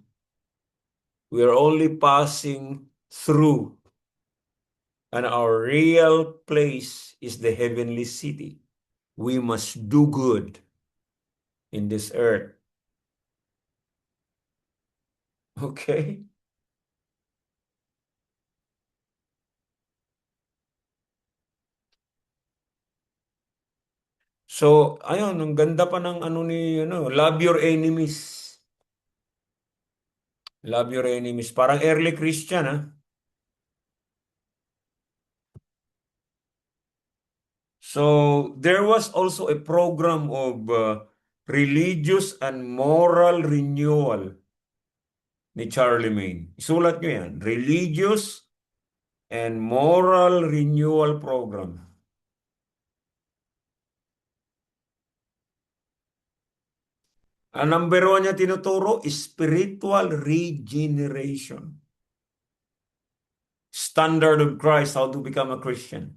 We are only passing through, and our real place is the heavenly city. We must do good in this earth. Okay? So, ayun, ang ganda pa ng love your enemies. Love your enemies. Parang early Christian, ha? So, there was also a program of religious and moral renewal ni Charlemagne. Isulat nyo yan. Religious and moral renewal program. Ang number one niya tinuturo, spiritual regeneration. Standard of Christ, how to become a Christian.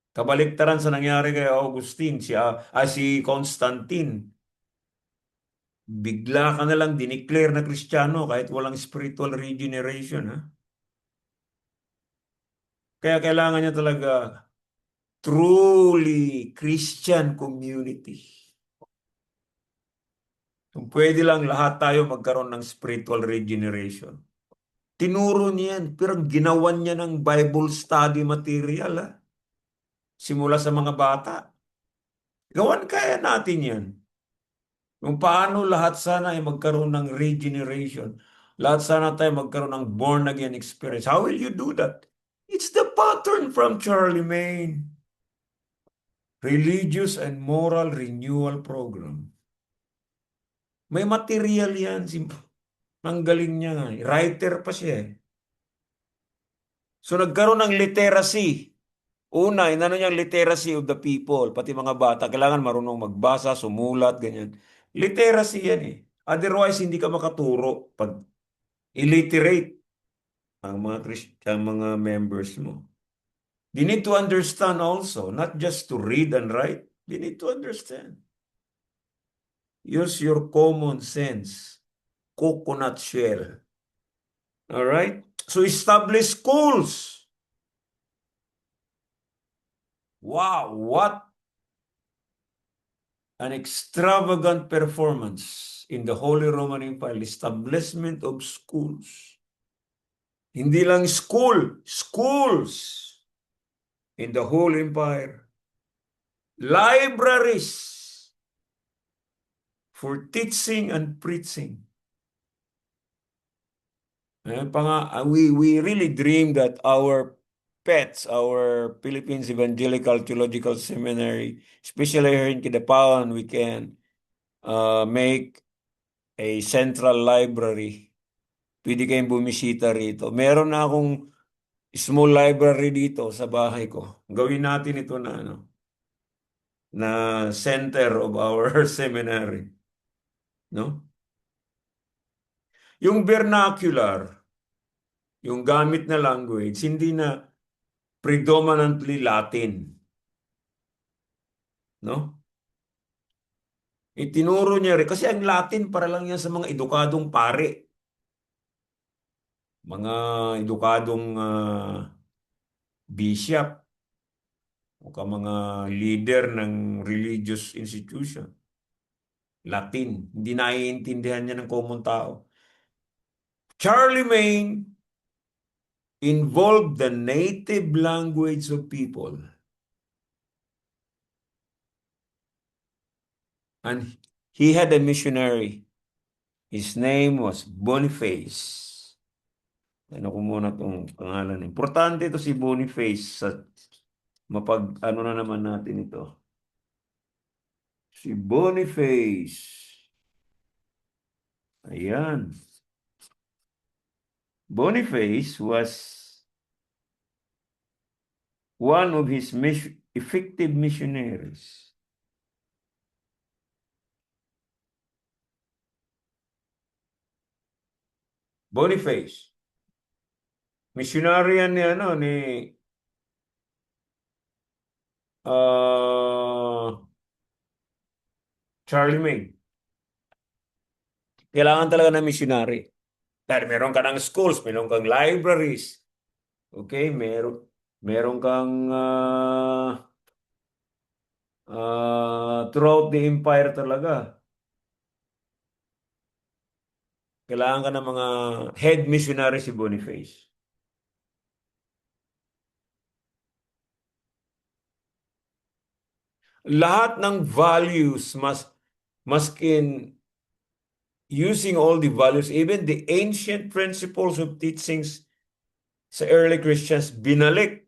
Kabaliktaran sa nangyari kay Augustine, si Constantine. Bigla ka na lang dineclare na Kristiyano kahit walang spiritual regeneration. Ha? Kaya kailangan niya talaga truly Christian community. Kung pwede lang lahat tayo magkaroon ng spiritual regeneration. Tinuro niya yan, pero ginawan niya ng Bible study material. Ha? Simula sa mga bata. Gawan kaya natin yan. Kung paano lahat sana ay magkaroon ng regeneration. Lahat sana tayo magkaroon ng born-again experience. How will you do that? It's the pattern from Charlemagne. Religious and Moral Renewal Program. May material yan. Ang galing niya nga. Writer pa siya. So nagkaroon ng literacy. Una, inano niyang literacy of the people, pati mga bata, kailangan marunong magbasa, sumulat, ganyan. Literacy yan eh. Otherwise, hindi ka makaturo pag illiterate ang mga members mo. They need to understand also, not just to read and write. They need to understand. Use your common sense. Coconut shell. All right? So establish schools. Wow, what an extravagant performance in the Holy Roman Empire, establishment of schools. Hindi lang school, schools in the whole empire. Libraries for teaching and preaching. We really dream that our pets, our Philippines Evangelical Theological Seminary, especially here in Kidapawan, we can make a central library. Pwede kayong bumisita rito. Meron na akong small library dito sa bahay ko. Gawin natin ito na na center of our seminary, no? Yung vernacular, yung gamit na language, hindi na predominantly Latin, no? Itinuro niya rin kasi ang Latin para lang yan sa mga edukadong pare, mga edukadong bishop o mga leader ng religious institution. Latin, hindi naiintindihan niya ng common tao. Charlemagne involved the native language of people. And he had a missionary. His name was Boniface. Ano ko muna itong pangalan. Importante ito si Boniface sa ano na naman natin ito. Si Boniface. Ayan. Boniface was one of his effective missionaries. Boniface. Missionary yan ni Charlemagne. Kailangan talaga ng missionary. Dahil meron ka ng schools, meron kang libraries. Okay, meron kang throughout the empire talaga. Kailangan ka ng mga head missionary si Boniface. Lahat ng values maskin using all the values, even the ancient principles of teachings sa early Christians, binalik.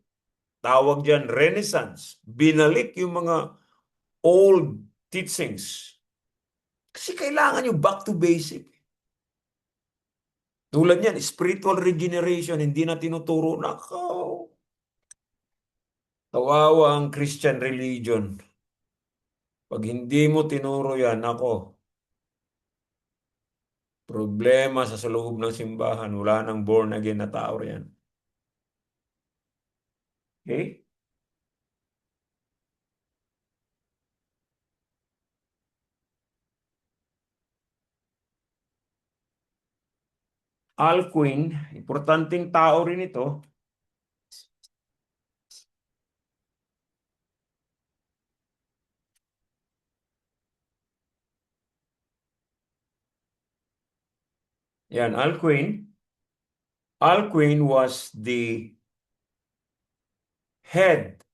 Tawag dyan, Renaissance. Binalik yung mga old teachings. Kasi kailangan yung back to basic. Tulad yan, spiritual regeneration, hindi na tinuturo. Nakaw. Kawawa ang Christian religion. Pag hindi mo tinuro yan, ako, problema sa loob ng simbahan, wala nang born again na tao yan. Okay? Alcuin, importanteng tao rin ito. Yan, Alcuin. Alcuin was the head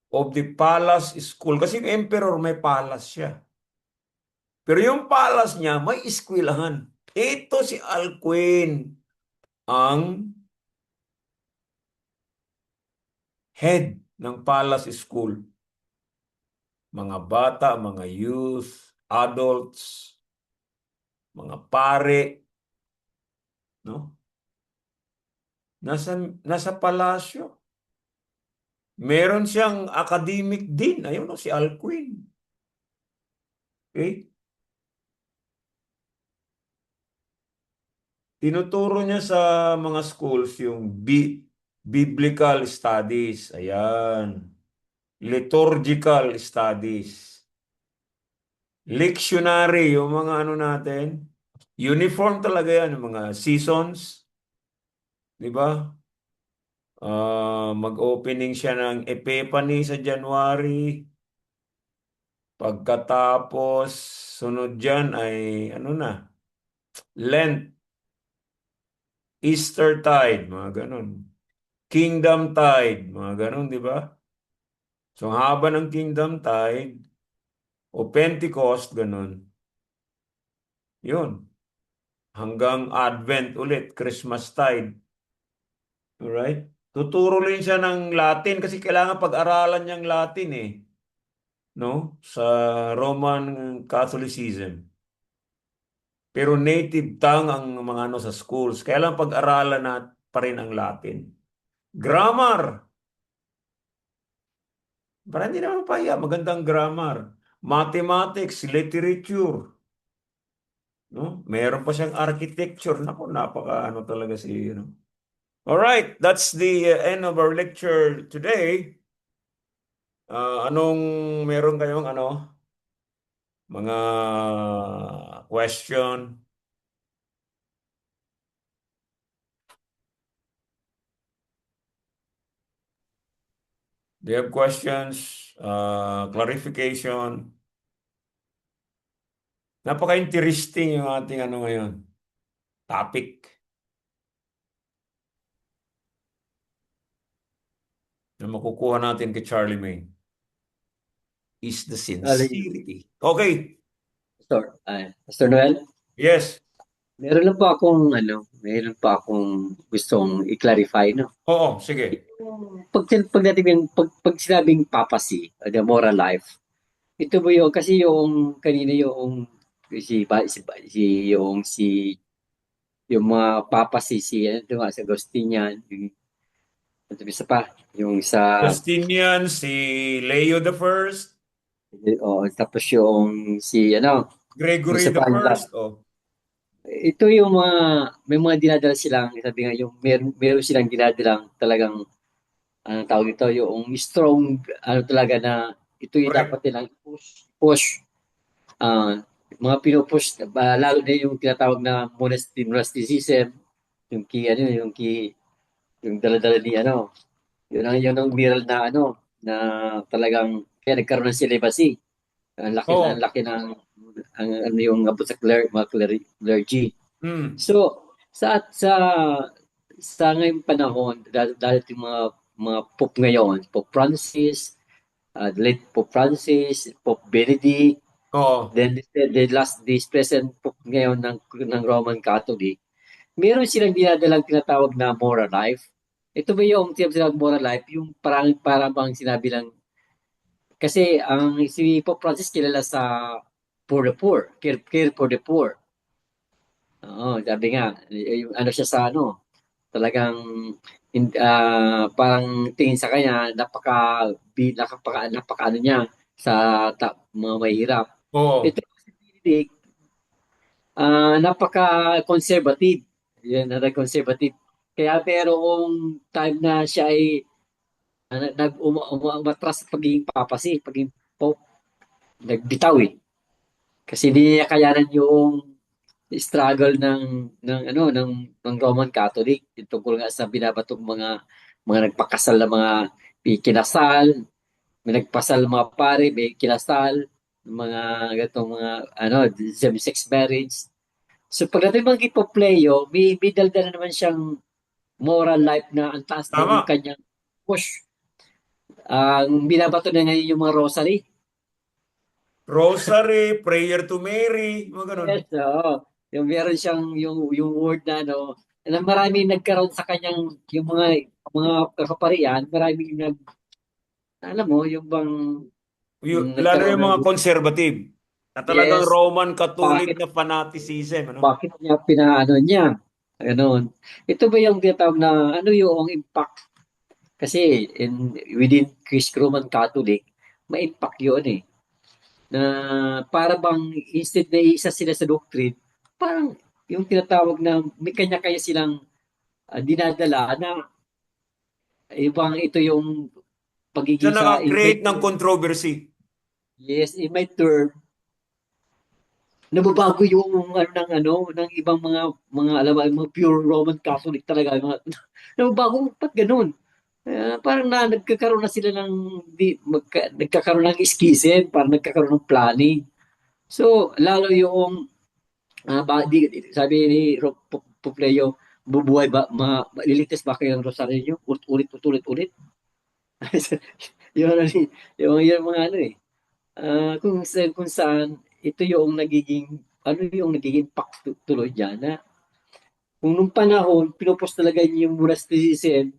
of the palace school. Kasi yung emperor may palace siya. Pero yung palace niya may eskwelahan. Ito si Alcuin ang head ng palace school. Mga bata, mga youth, adults, mga pare, no? Nasa palasyo. Meron siyang academic din. Ayun o, si Alcuin. Okay? Tinuturo niya sa mga schools yung biblical studies. Ayan. Liturgical studies. Lectionary, yung mga ano natin. Uniform talaga yan, yung mga seasons. Di ba? Mag-opening siya ng Epiphany sa January. Pagkatapos, sunod dyan ay ano na, Lent, Easter tide, mga ganun. Kingdom tide, mga ganun, di ba? So, ang haba ng Kingdom tide o Pentecost, ganun. Yun. Hanggang Advent ulit, Christmas tide. Alright? Tuturo rin siya ng Latin kasi kailangan pag-aralan niyang Latin eh. No? Sa Roman Catholicism. Pero native tongue ang mga ano sa schools. Kaya lang pag-aralan na pa rin ang Latin. Grammar. Para hindi naman pahiya. Magandang grammar. Mathematics, literature. No? Meron pa siyang architecture. Naku, napaka ano talaga si, All right, that's the end of our lecture today. Anong meron kayong mga question? Do you have questions? Clarification? Napaka-interesting yung ating ngayon, topic na makukuha natin kay Charlie May is the Alin, sincerity. Okay, Pastor Noel, yes. meron pa akong gustong i-clarify, no? Oo, sige. Pag sinabing papacy, the moral life, ito ba yung, kasi yung kanina yung yung mga papacy, ano ito nga, sa Agustinian, ito isa pa, yung sa, Justinian, si Leo the First, tapos yung yung Gregory sa the pa, First, oh. ito yung may mga dinadala silang, sabi nga, meron silang dinadalang talagang, anong tawag ito, yung strong, talaga na, ito yung dapat Correct. nilang push, mga pinupush, lalo na yung tinatawag na monasticism, yung dala-dala ni yun ang viral na na talagang, kaya nagkaroon ng celibacy. Ang Oh, laki ng, yung abot sa mga clergy. hmm. So, sa ngayong panahon, dahil yung mga Pope ngayon, Pope Francis, late Pope Francis, Pope Benedict, Oh, then this present Pope ngayon ng Roman Catholic, meron silang dinadalang tinatawag na moral life. Ito ba yung tinatawag moral life? Yung parang bang sinabi lang, kasi ang si Pope Francis kilala sa for the poor, care for the poor. Oo, sabi nga, yung siya sa talagang parang tingin sa kanya napaka niya sa mga mahirap. oh. Ito si Benedict, napaka-conservative. Yan, conservative. Kaya merong time na siya ay umatras sa pagiging papasi, pagiging pope, nagbitaw eh. Kasi hindi niya kayanan yung struggle ng Roman Catholic yung tungkol nga sa binabatong mga nagpakasal na mga may kinasal, may nagpasal mga pare, may kinasal, mga gatong mga same-sex marriage. So pagdating mga Kipopleo, may daldala naman siyang moral life na ang taas ng Tama. kanyang push. Ang binabato na ngayon yung mga rosary. Rosary, prayer to Mary, mga ganun. Yes, oo. Yung meron siyang yung word na maraming nagkaroon sa kanyang yung mga kakaparian, maraming alam mo, yung bang Lalo nagkaroon yung ng mga conservative na talagang yes, Roman Catholic bakit na fanaticism, bakit niya pinaano niya. Gano'n. Ito ba yung tinatawag na ano yung impact? Kasi within Roman Catholic, may impact yun eh. Na para bang instead na isa sila sa doctrine, parang yung tinatawag na may kanya-kanya silang dinadala na ibang ito yung Siya pagiging sa in my naka-create ng term, controversy. yes, in my term, nababago yung ng ibang mga alam mo, mga pure Roman Catholic talaga mga nababago pat ganun. Parang nagkakaroon na sila ng nagkakaroon ng schism, parang nagkakaroon ng planning. So, lalo yung sabi ni Popleo, bubuhay ba, liligtas ba kayo ng rosaryo nyo? Ulit. Yung, ano, yung mga ano eh. Kung saan, ito yung nagiging impact tuloy dyan na kung nung panahon, pinupos talaga niya yung monasticism,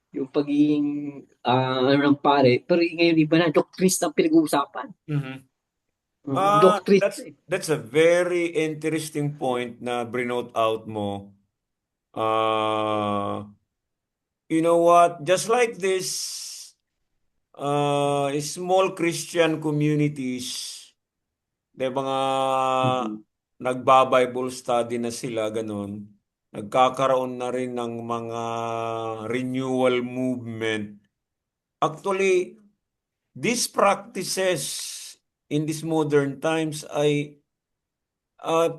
yung pagiging ng pare, pero ngayon iba na, doctrines na pinag-uusapan. Mhm. Doctrines That's na eh. that's a very interesting point na brinote out mo. Uh, you know what? Just like this, small Christian communities, de mga Mhm. nagba-Bible study na sila, ganun. Nagkakaroon na rin ng mga renewal movement. Actually, these practices in these modern times ay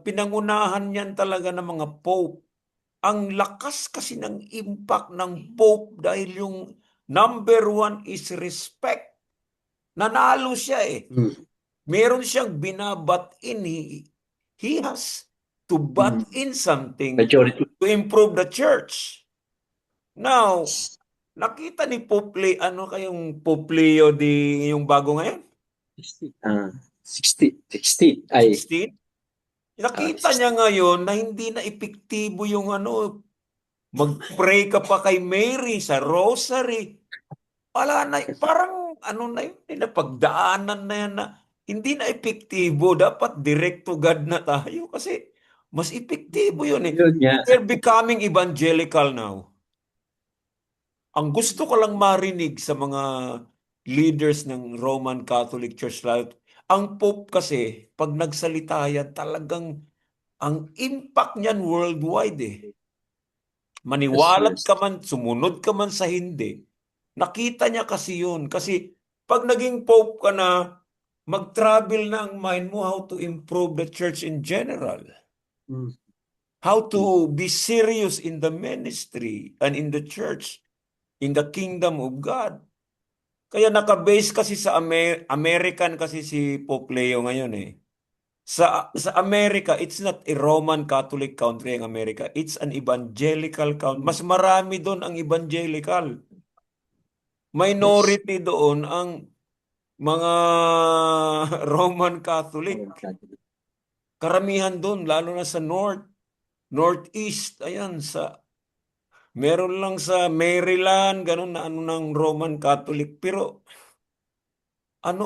pinangunahan yan talaga ng mga pope. Ang lakas kasi ng impact ng pope dahil yung number one is respect. Nanalo siya eh. Mhm. Meron siyang binabat in. He has to Mhm. butt in something Majority. to improve the church. Now, nakita ni Pope Leo, ano kayong Pope Leo yung bago ngayon? 60 ay 16? Nakita niya 60. ngayon na hindi na epektibo yung mag-pray ka pa kay Mary sa rosary. Wala na, parang ano na yun, napagdaanan na yan na hindi na epektibo. Dapat direct to God na tayo kasi mas epektibo yun eh. Yun nga. They're becoming evangelical now. Ang gusto ko lang marinig sa mga leaders ng Roman Catholic Church, ang Pope kasi, pag nagsalita yan, talagang ang impact niyan worldwide eh. Yes, Maniwalat yes. ka man, sumunod ka man sa hindi, nakita niya kasi yun. Kasi pag naging Pope ka na, mag-travel na ang mind mo how to improve the church in general. Mm, How mm, to be serious in the ministry and in the church, in the kingdom of God. Kaya naka-base kasi sa American kasi si Pope Leo ngayon eh. Sa Amerika, it's not a Roman Catholic country ang Amerika. It's an evangelical country. mm. Mas marami doon ang evangelical. Yes. Minority doon ang mga Roman Catholic. Roman Catholic. Karamihan doon, lalo na sa Northeast. Ayan, meron lang sa Maryland, ganun na ano ng Roman Catholic. Pero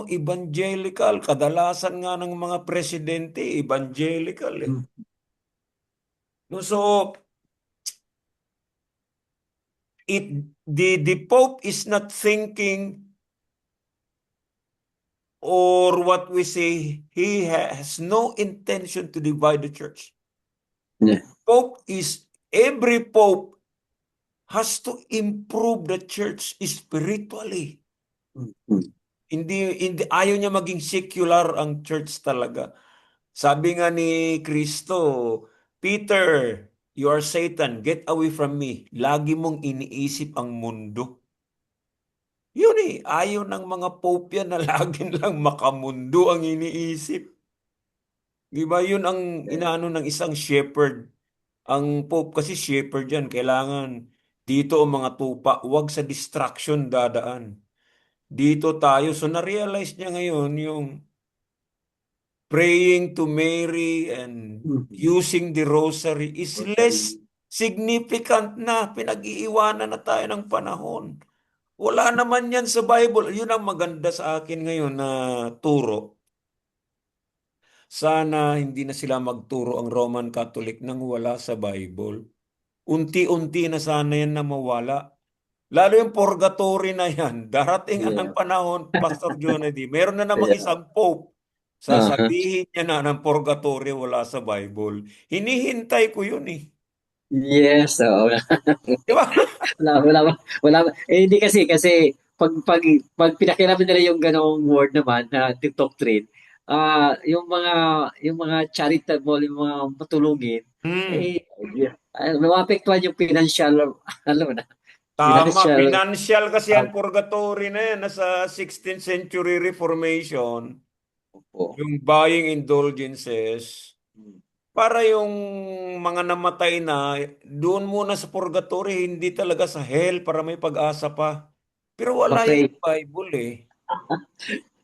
evangelical. Kadalasan nga ng mga presidente, evangelical eh. Mm, No, so, the Pope is not thinking, or what we say, he has no intention to divide the church. yeah. Every Pope has to improve the church spiritually. Mm, mm, Hindi, ayaw niya maging secular ang church talaga. Sabi nga ni Kristo, Peter, you are Satan, get away from me. Lagi mong iniisip ang mundo. Yun eh, ayaw ng mga pope yan na lagi lang makamundo ang iniisip. Di ba? Yun ang yeah. inaano ng isang shepherd. Ang pope kasi shepherd yan. Kailangan dito ang mga tupa, huwag sa distraction dadaan. Dito tayo. So na-realize niya ngayon yung praying to Mary and Mm. using the rosary is less Rosary. significant na. Pinag-iiwanan na tayo ng panahon. Wala naman yan sa Bible. Yun ang maganda sa akin ngayon na turo. Sana hindi na sila magturo ang Roman Catholic nang wala sa Bible. unti-unti na sana yan na mawala. Lalo yung purgatory na yan, darating ang Yeah. panahon, Pastor Jonedy, meron na namang Yeah. isang pope. Uh-huh. Sasabihin niya na ng purgatory wala sa Bible. Hinihintay ko yun eh. Yes, oo. Di ba? Wala, wala, wala. Eh, hindi kasi pag pinakiraman nila yung ganong word naman na doctrine, yung mga charitable, yung mga matulungin, Hmm. eh, yeah, maapektuhan yung financial, alam mo na, Tama, financial, financial kasi uh, yan, purgatory na yan, nasa 16th century Reformation, po. yung buying indulgences, para yung mga namatay na, doon muna sa purgatory, hindi talaga sa hell para may pag-asa pa. Pero wala yan Pa-pray. sa Bible eh.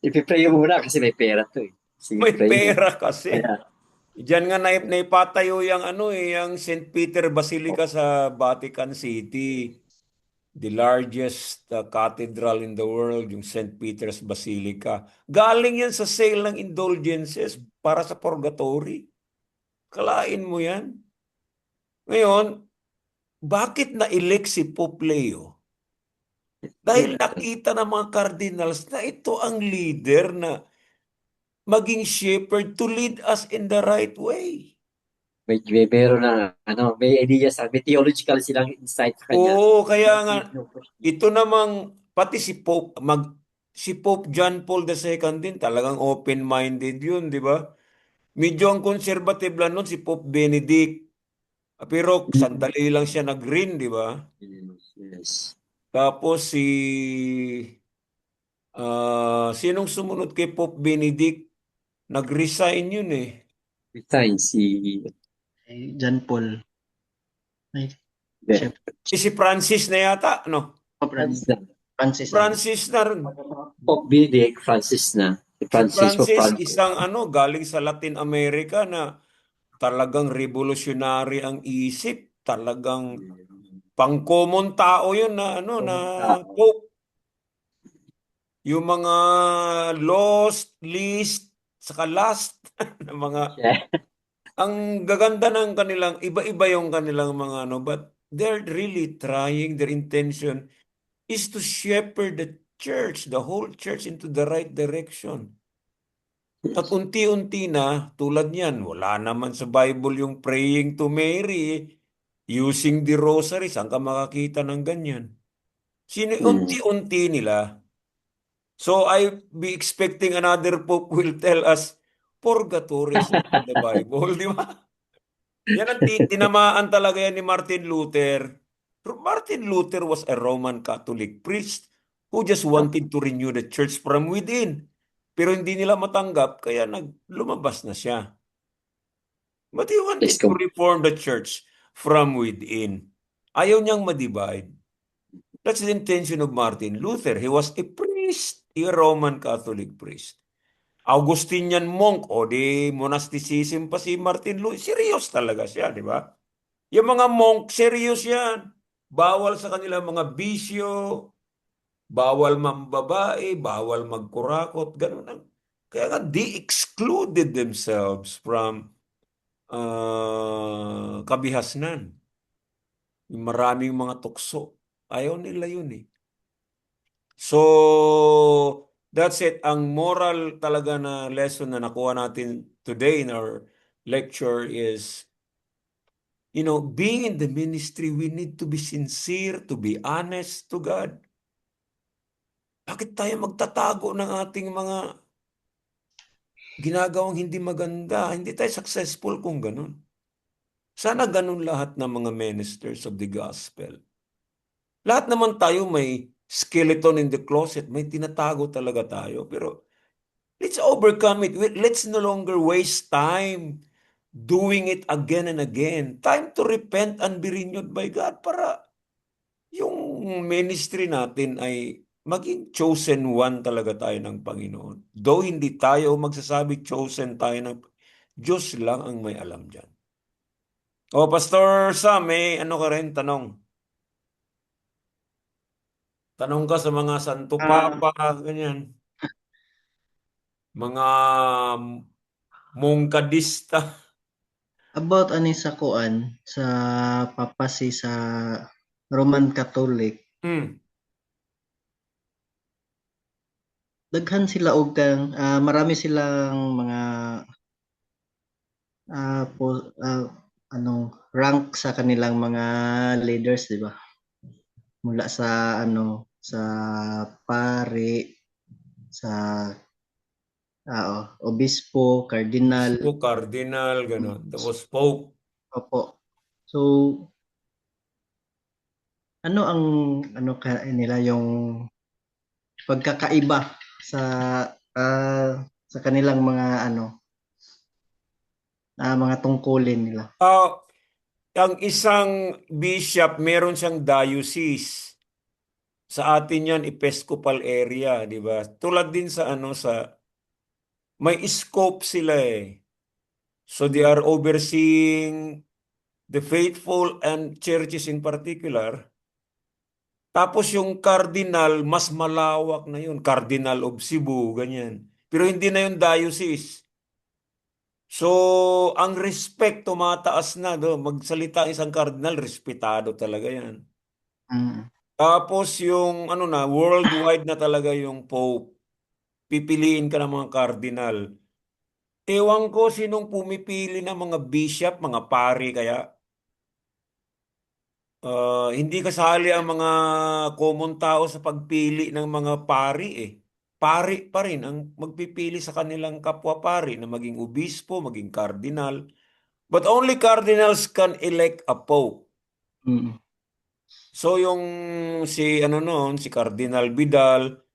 Ipipray mo muna kasi may pera to eh. Sige, May pray mo. pera kasi. Kaya, Diyan nga naipatayo yung ano eh, yung St. Peter Basilica sa Vatican City. The largest cathedral in the world, yung St. Peter's Basilica. Galing yan sa sale ng indulgences para sa purgatory. Kalain mo yan. Ngayon, bakit na-elect si Pope Leo? Dahil nakita ng mga cardinals na ito ang leader na maging shepherd to lead us in the right way. may meron na, may ideas, may theological silang insight sa kanya. Oo, kaya nga Pinupush niya. ito namang pati si Pope John Paul II din talagang open-minded yun, di ba? Medyo ang conservative lang nun si Pope Benedict. Pero Mm. sandali lang siya nag-green, di ba? Yes, yes. Tapos sinong sumunod kay Pope Benedict? Nag-resign yun eh. Besides, John Paul. Ay, the, siya Si Francis na yata, no? po, that's the Francis. Francis na rin. Pope Benedict, Francis na. Si Si Francisco Francis, Franco. isang galing sa Latin America na talagang revolutionary ang isip. Talagang pang-common tao yun na na Common tao. Pope. Yung mga lost, least, saka last na mga Siya. ang gaganda ng kanilang iba-iba yung kanilang mga but they're really trying, their intention is to shepherd the church, the whole church into the right direction. At Yes. unti-unti na, tulad niyan, wala naman sa Bible yung praying to Mary, using the rosary. Saan ka makakita ng ganyan? Mm. Unti-unti nila. So I be expecting another pope will tell us, purgatory is not in the Bible, di ba? Yan ang tinamaan talaga yan ni Martin Luther. Martin Luther was a Roman Catholic priest who just wanted to renew the church from within. Pero hindi nila matanggap, kaya lumabas na siya. But he Yes, wanted to reform the church from within. Ayaw niyang ma-divide. That's the intention of Martin Luther. He was a priest, a Roman Catholic priest. Augustinian monk, o di monasticism pa si Martin Luther. Serious talaga siya, di ba? Yung mga monk, serious yan. Bawal sa kanila mga bisyo, bawal mambabae, bawal magkurakot, ganun ang. Kaya nga, they excluded themselves from kabihasnan. Yung maraming mga tukso. Ayaw nila yun eh. So, that's it. Ang moral talaga na lesson na nakuha natin today in our lecture is, being in the ministry, we need to be sincere, to be honest to God. Bakit tayo magtatago ng ating mga ginagawang hindi maganda? Hindi tayo successful kung ganun. Sana ganun lahat ng mga ministers of the gospel. Lahat naman tayo may skeleton in the closet, may tinatago talaga tayo. Pero let's overcome it. Let's no longer waste time doing it again and again. Time to repent and be renewed by God para yung ministry natin ay maging chosen one talaga tayo ng Panginoon. Though hindi tayo magsasabi chosen tayo ng Diyos lang ang may alam dyan. O, Pastor Sam, may ano ka rin, tanong. Tanong ka sa mga Santo Ah, Papa, ganyan. Mga mongkadista. About ani sa kuan sa papasi sa Roman Catholic, Hmm. daghan sila og kang marami silang mga anong rank sa kanilang mga leaders, di ba? Mula sa sa pari, sa obispo, cardinal, Bispo, cardinal, gano'n. Tapos pope. opo. So, ano ang nila yung pagkakaiba sa sa kanilang mga mga tungkulin nila. Ang isang bishop, meron siyang diocese. Sa atin yan, Episcopal area, di ba? Tulad din sa may scope sila eh. So they are overseeing the faithful and churches in particular. Tapos yung cardinal, mas malawak na yun. Cardinal of Cebu, ganyan. Pero hindi na yung diocese. So, ang respect tumataas na do. Magsalita ang isang cardinal, respetado talaga yan. Mm. Tapos yung worldwide na talaga yung pope. Pipiliin ka ng mga cardinal. Ewan ko sinong pumipili ng mga bishop, mga pari kaya. Hindi kasali ang mga common tao sa pagpili ng mga pari eh. Pari pa rin ang magpipili sa kanilang kapwa pari na maging obispo, maging cardinal. But only cardinals can elect a pope. Mm. So yung si Cardinal Vidal,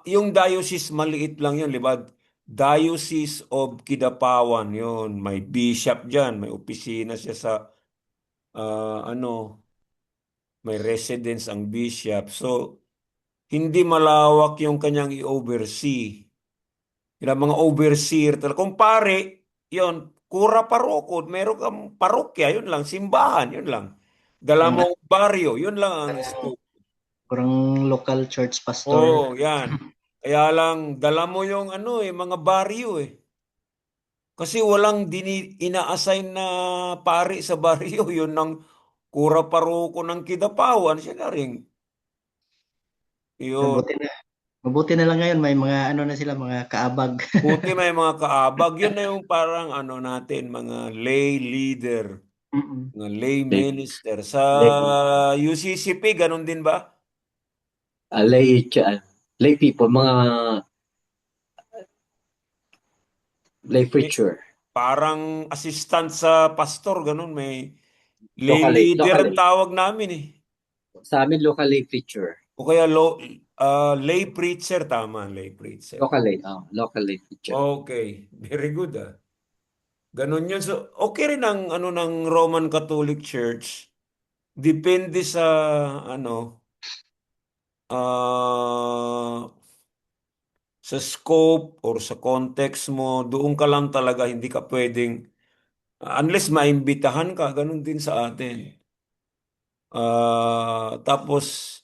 yung diocese maliit lang yun, di ba? Diocese of Kidapawan, yun. May bishop dyan, may opisina siya sa, may residence ang bishop. So, hindi malawak yung kanyang i-oversee. Yung mga overseer talaga. Kung pare, yun, kura parokod, meron kang parokya, yun lang, simbahan, yun lang. Dala Parang, mong baryo, yun lang ang parang, scope. parang local church pastor. Oo, yan. Kaya lang, dala mo yung mga baryo eh. Kasi walang ina-assign na pari sa baryo. Yun ang kura paroko ng Kidapawan. Siya na rin. Yun. Mabuti na lang ngayon may mga na sila, mga kaabag. Buti may mga kaabag. Yun na yung parang natin, mga lay leader. Mm. Mga lay Lay, minister. Sa lay, UCCP, ganun din ba? lay people, mga lay May, preacher, parang assistant sa pastor, ganun. May lay leader local ang lay. tawag namin eh. Sa amin, local lay preacher. O kaya lay preacher, tama, lay preacher. Local lay preacher. Okay, very good ah. Ganun yun. So, okay rin ang ng Roman Catholic Church. Depende sa ah sa scope or sa context mo, doon ka lang talaga, hindi ka pwedeng, unless maimbitahan ka, ganun din sa atin. Tapos,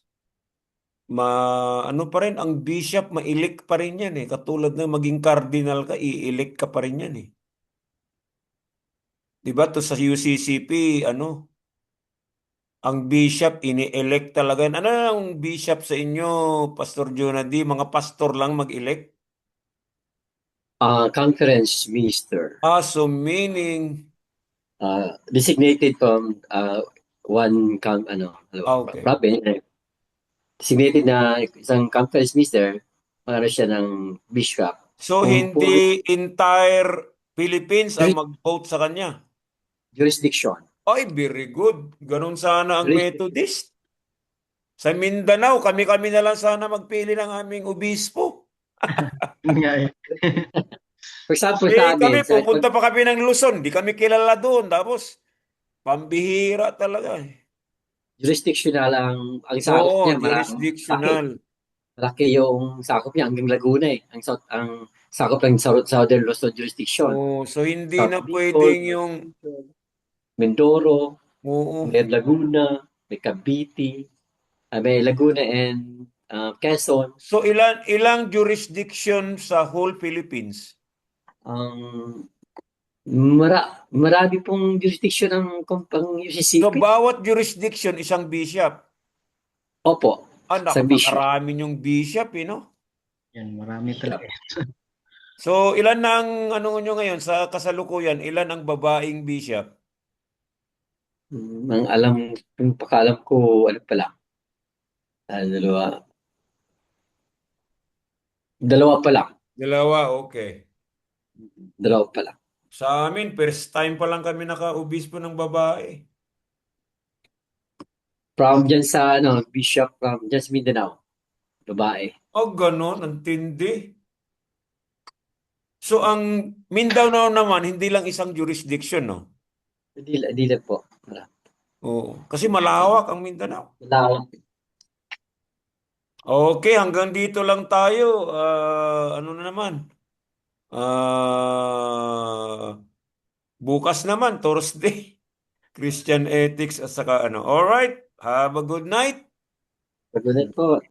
pa rin, ang bishop, ma-elect pa rin yan eh. Katulad na maging cardinal ka, i-elect ka pa rin yan eh. Diba? To sa UCCP, ang bishop, ini-elect talaga yan. Ano ang bishop sa inyo, Pastor Jonah D? Mga pastor lang mag-elect? Conference minister, So meaning, designated from one okay. province, designated na isang conference minister para siya ng bishop. So Kung full hindi entire Philippines ang mag-vote sa kanya. jurisdiction, Ay, very good. Ganun sana ang jurisdiction. Methodist. Sa Mindanao, kami-kami na lang sana magpili ng aming obispo. Nga eh. For example, sa Kami, amin, pupunta pa kami ng Luzon. Di kami kilala doon. Tapos, pambihira talaga eh. jurisdictional ang sakop Oo, niya, malaki. jurisdictional. Malaki yung sakop niya hanggang Laguna eh. Ang sakop ng Southern Luzon jurisdiction. Oo, so hindi South na Bicol, pwedeng yung, Mindoro, oo. may Laguna, may Cavite, may Laguna and Quezon. So ilang jurisdiction sa whole Philippines? Ang Marami pong jurisdiction ang So, UCCP. bawat jurisdiction, isang bishop. Opo, Naku, sa bishop. nakarami yung bishop, no? Yan, marami talaga. So, ilan na ang ano nyo ngayon sa kasalukuyan? Ilan ang babaeng bishop? Ang alam, yung pakalam ko, ano pala, dalawa. Dalawa pa lang. Dalawa, okay. Dalawa pa lang. Sa amin, first time pa lang kami naka-obispo ng babae. From dyan sa, bishop from dyan sa Mindanao. Babae. Ganon, ang tindi. So, ang Mindanao naman, hindi lang isang jurisdiction, no? Hindi lang po. Oo. Kasi malawak ang Mindanao. Malawak. Okay, hanggang dito lang tayo. Ano na naman? Bukas naman, Thursday. Christian ethics at saka ano. Alright, have a good night. Pagulat po.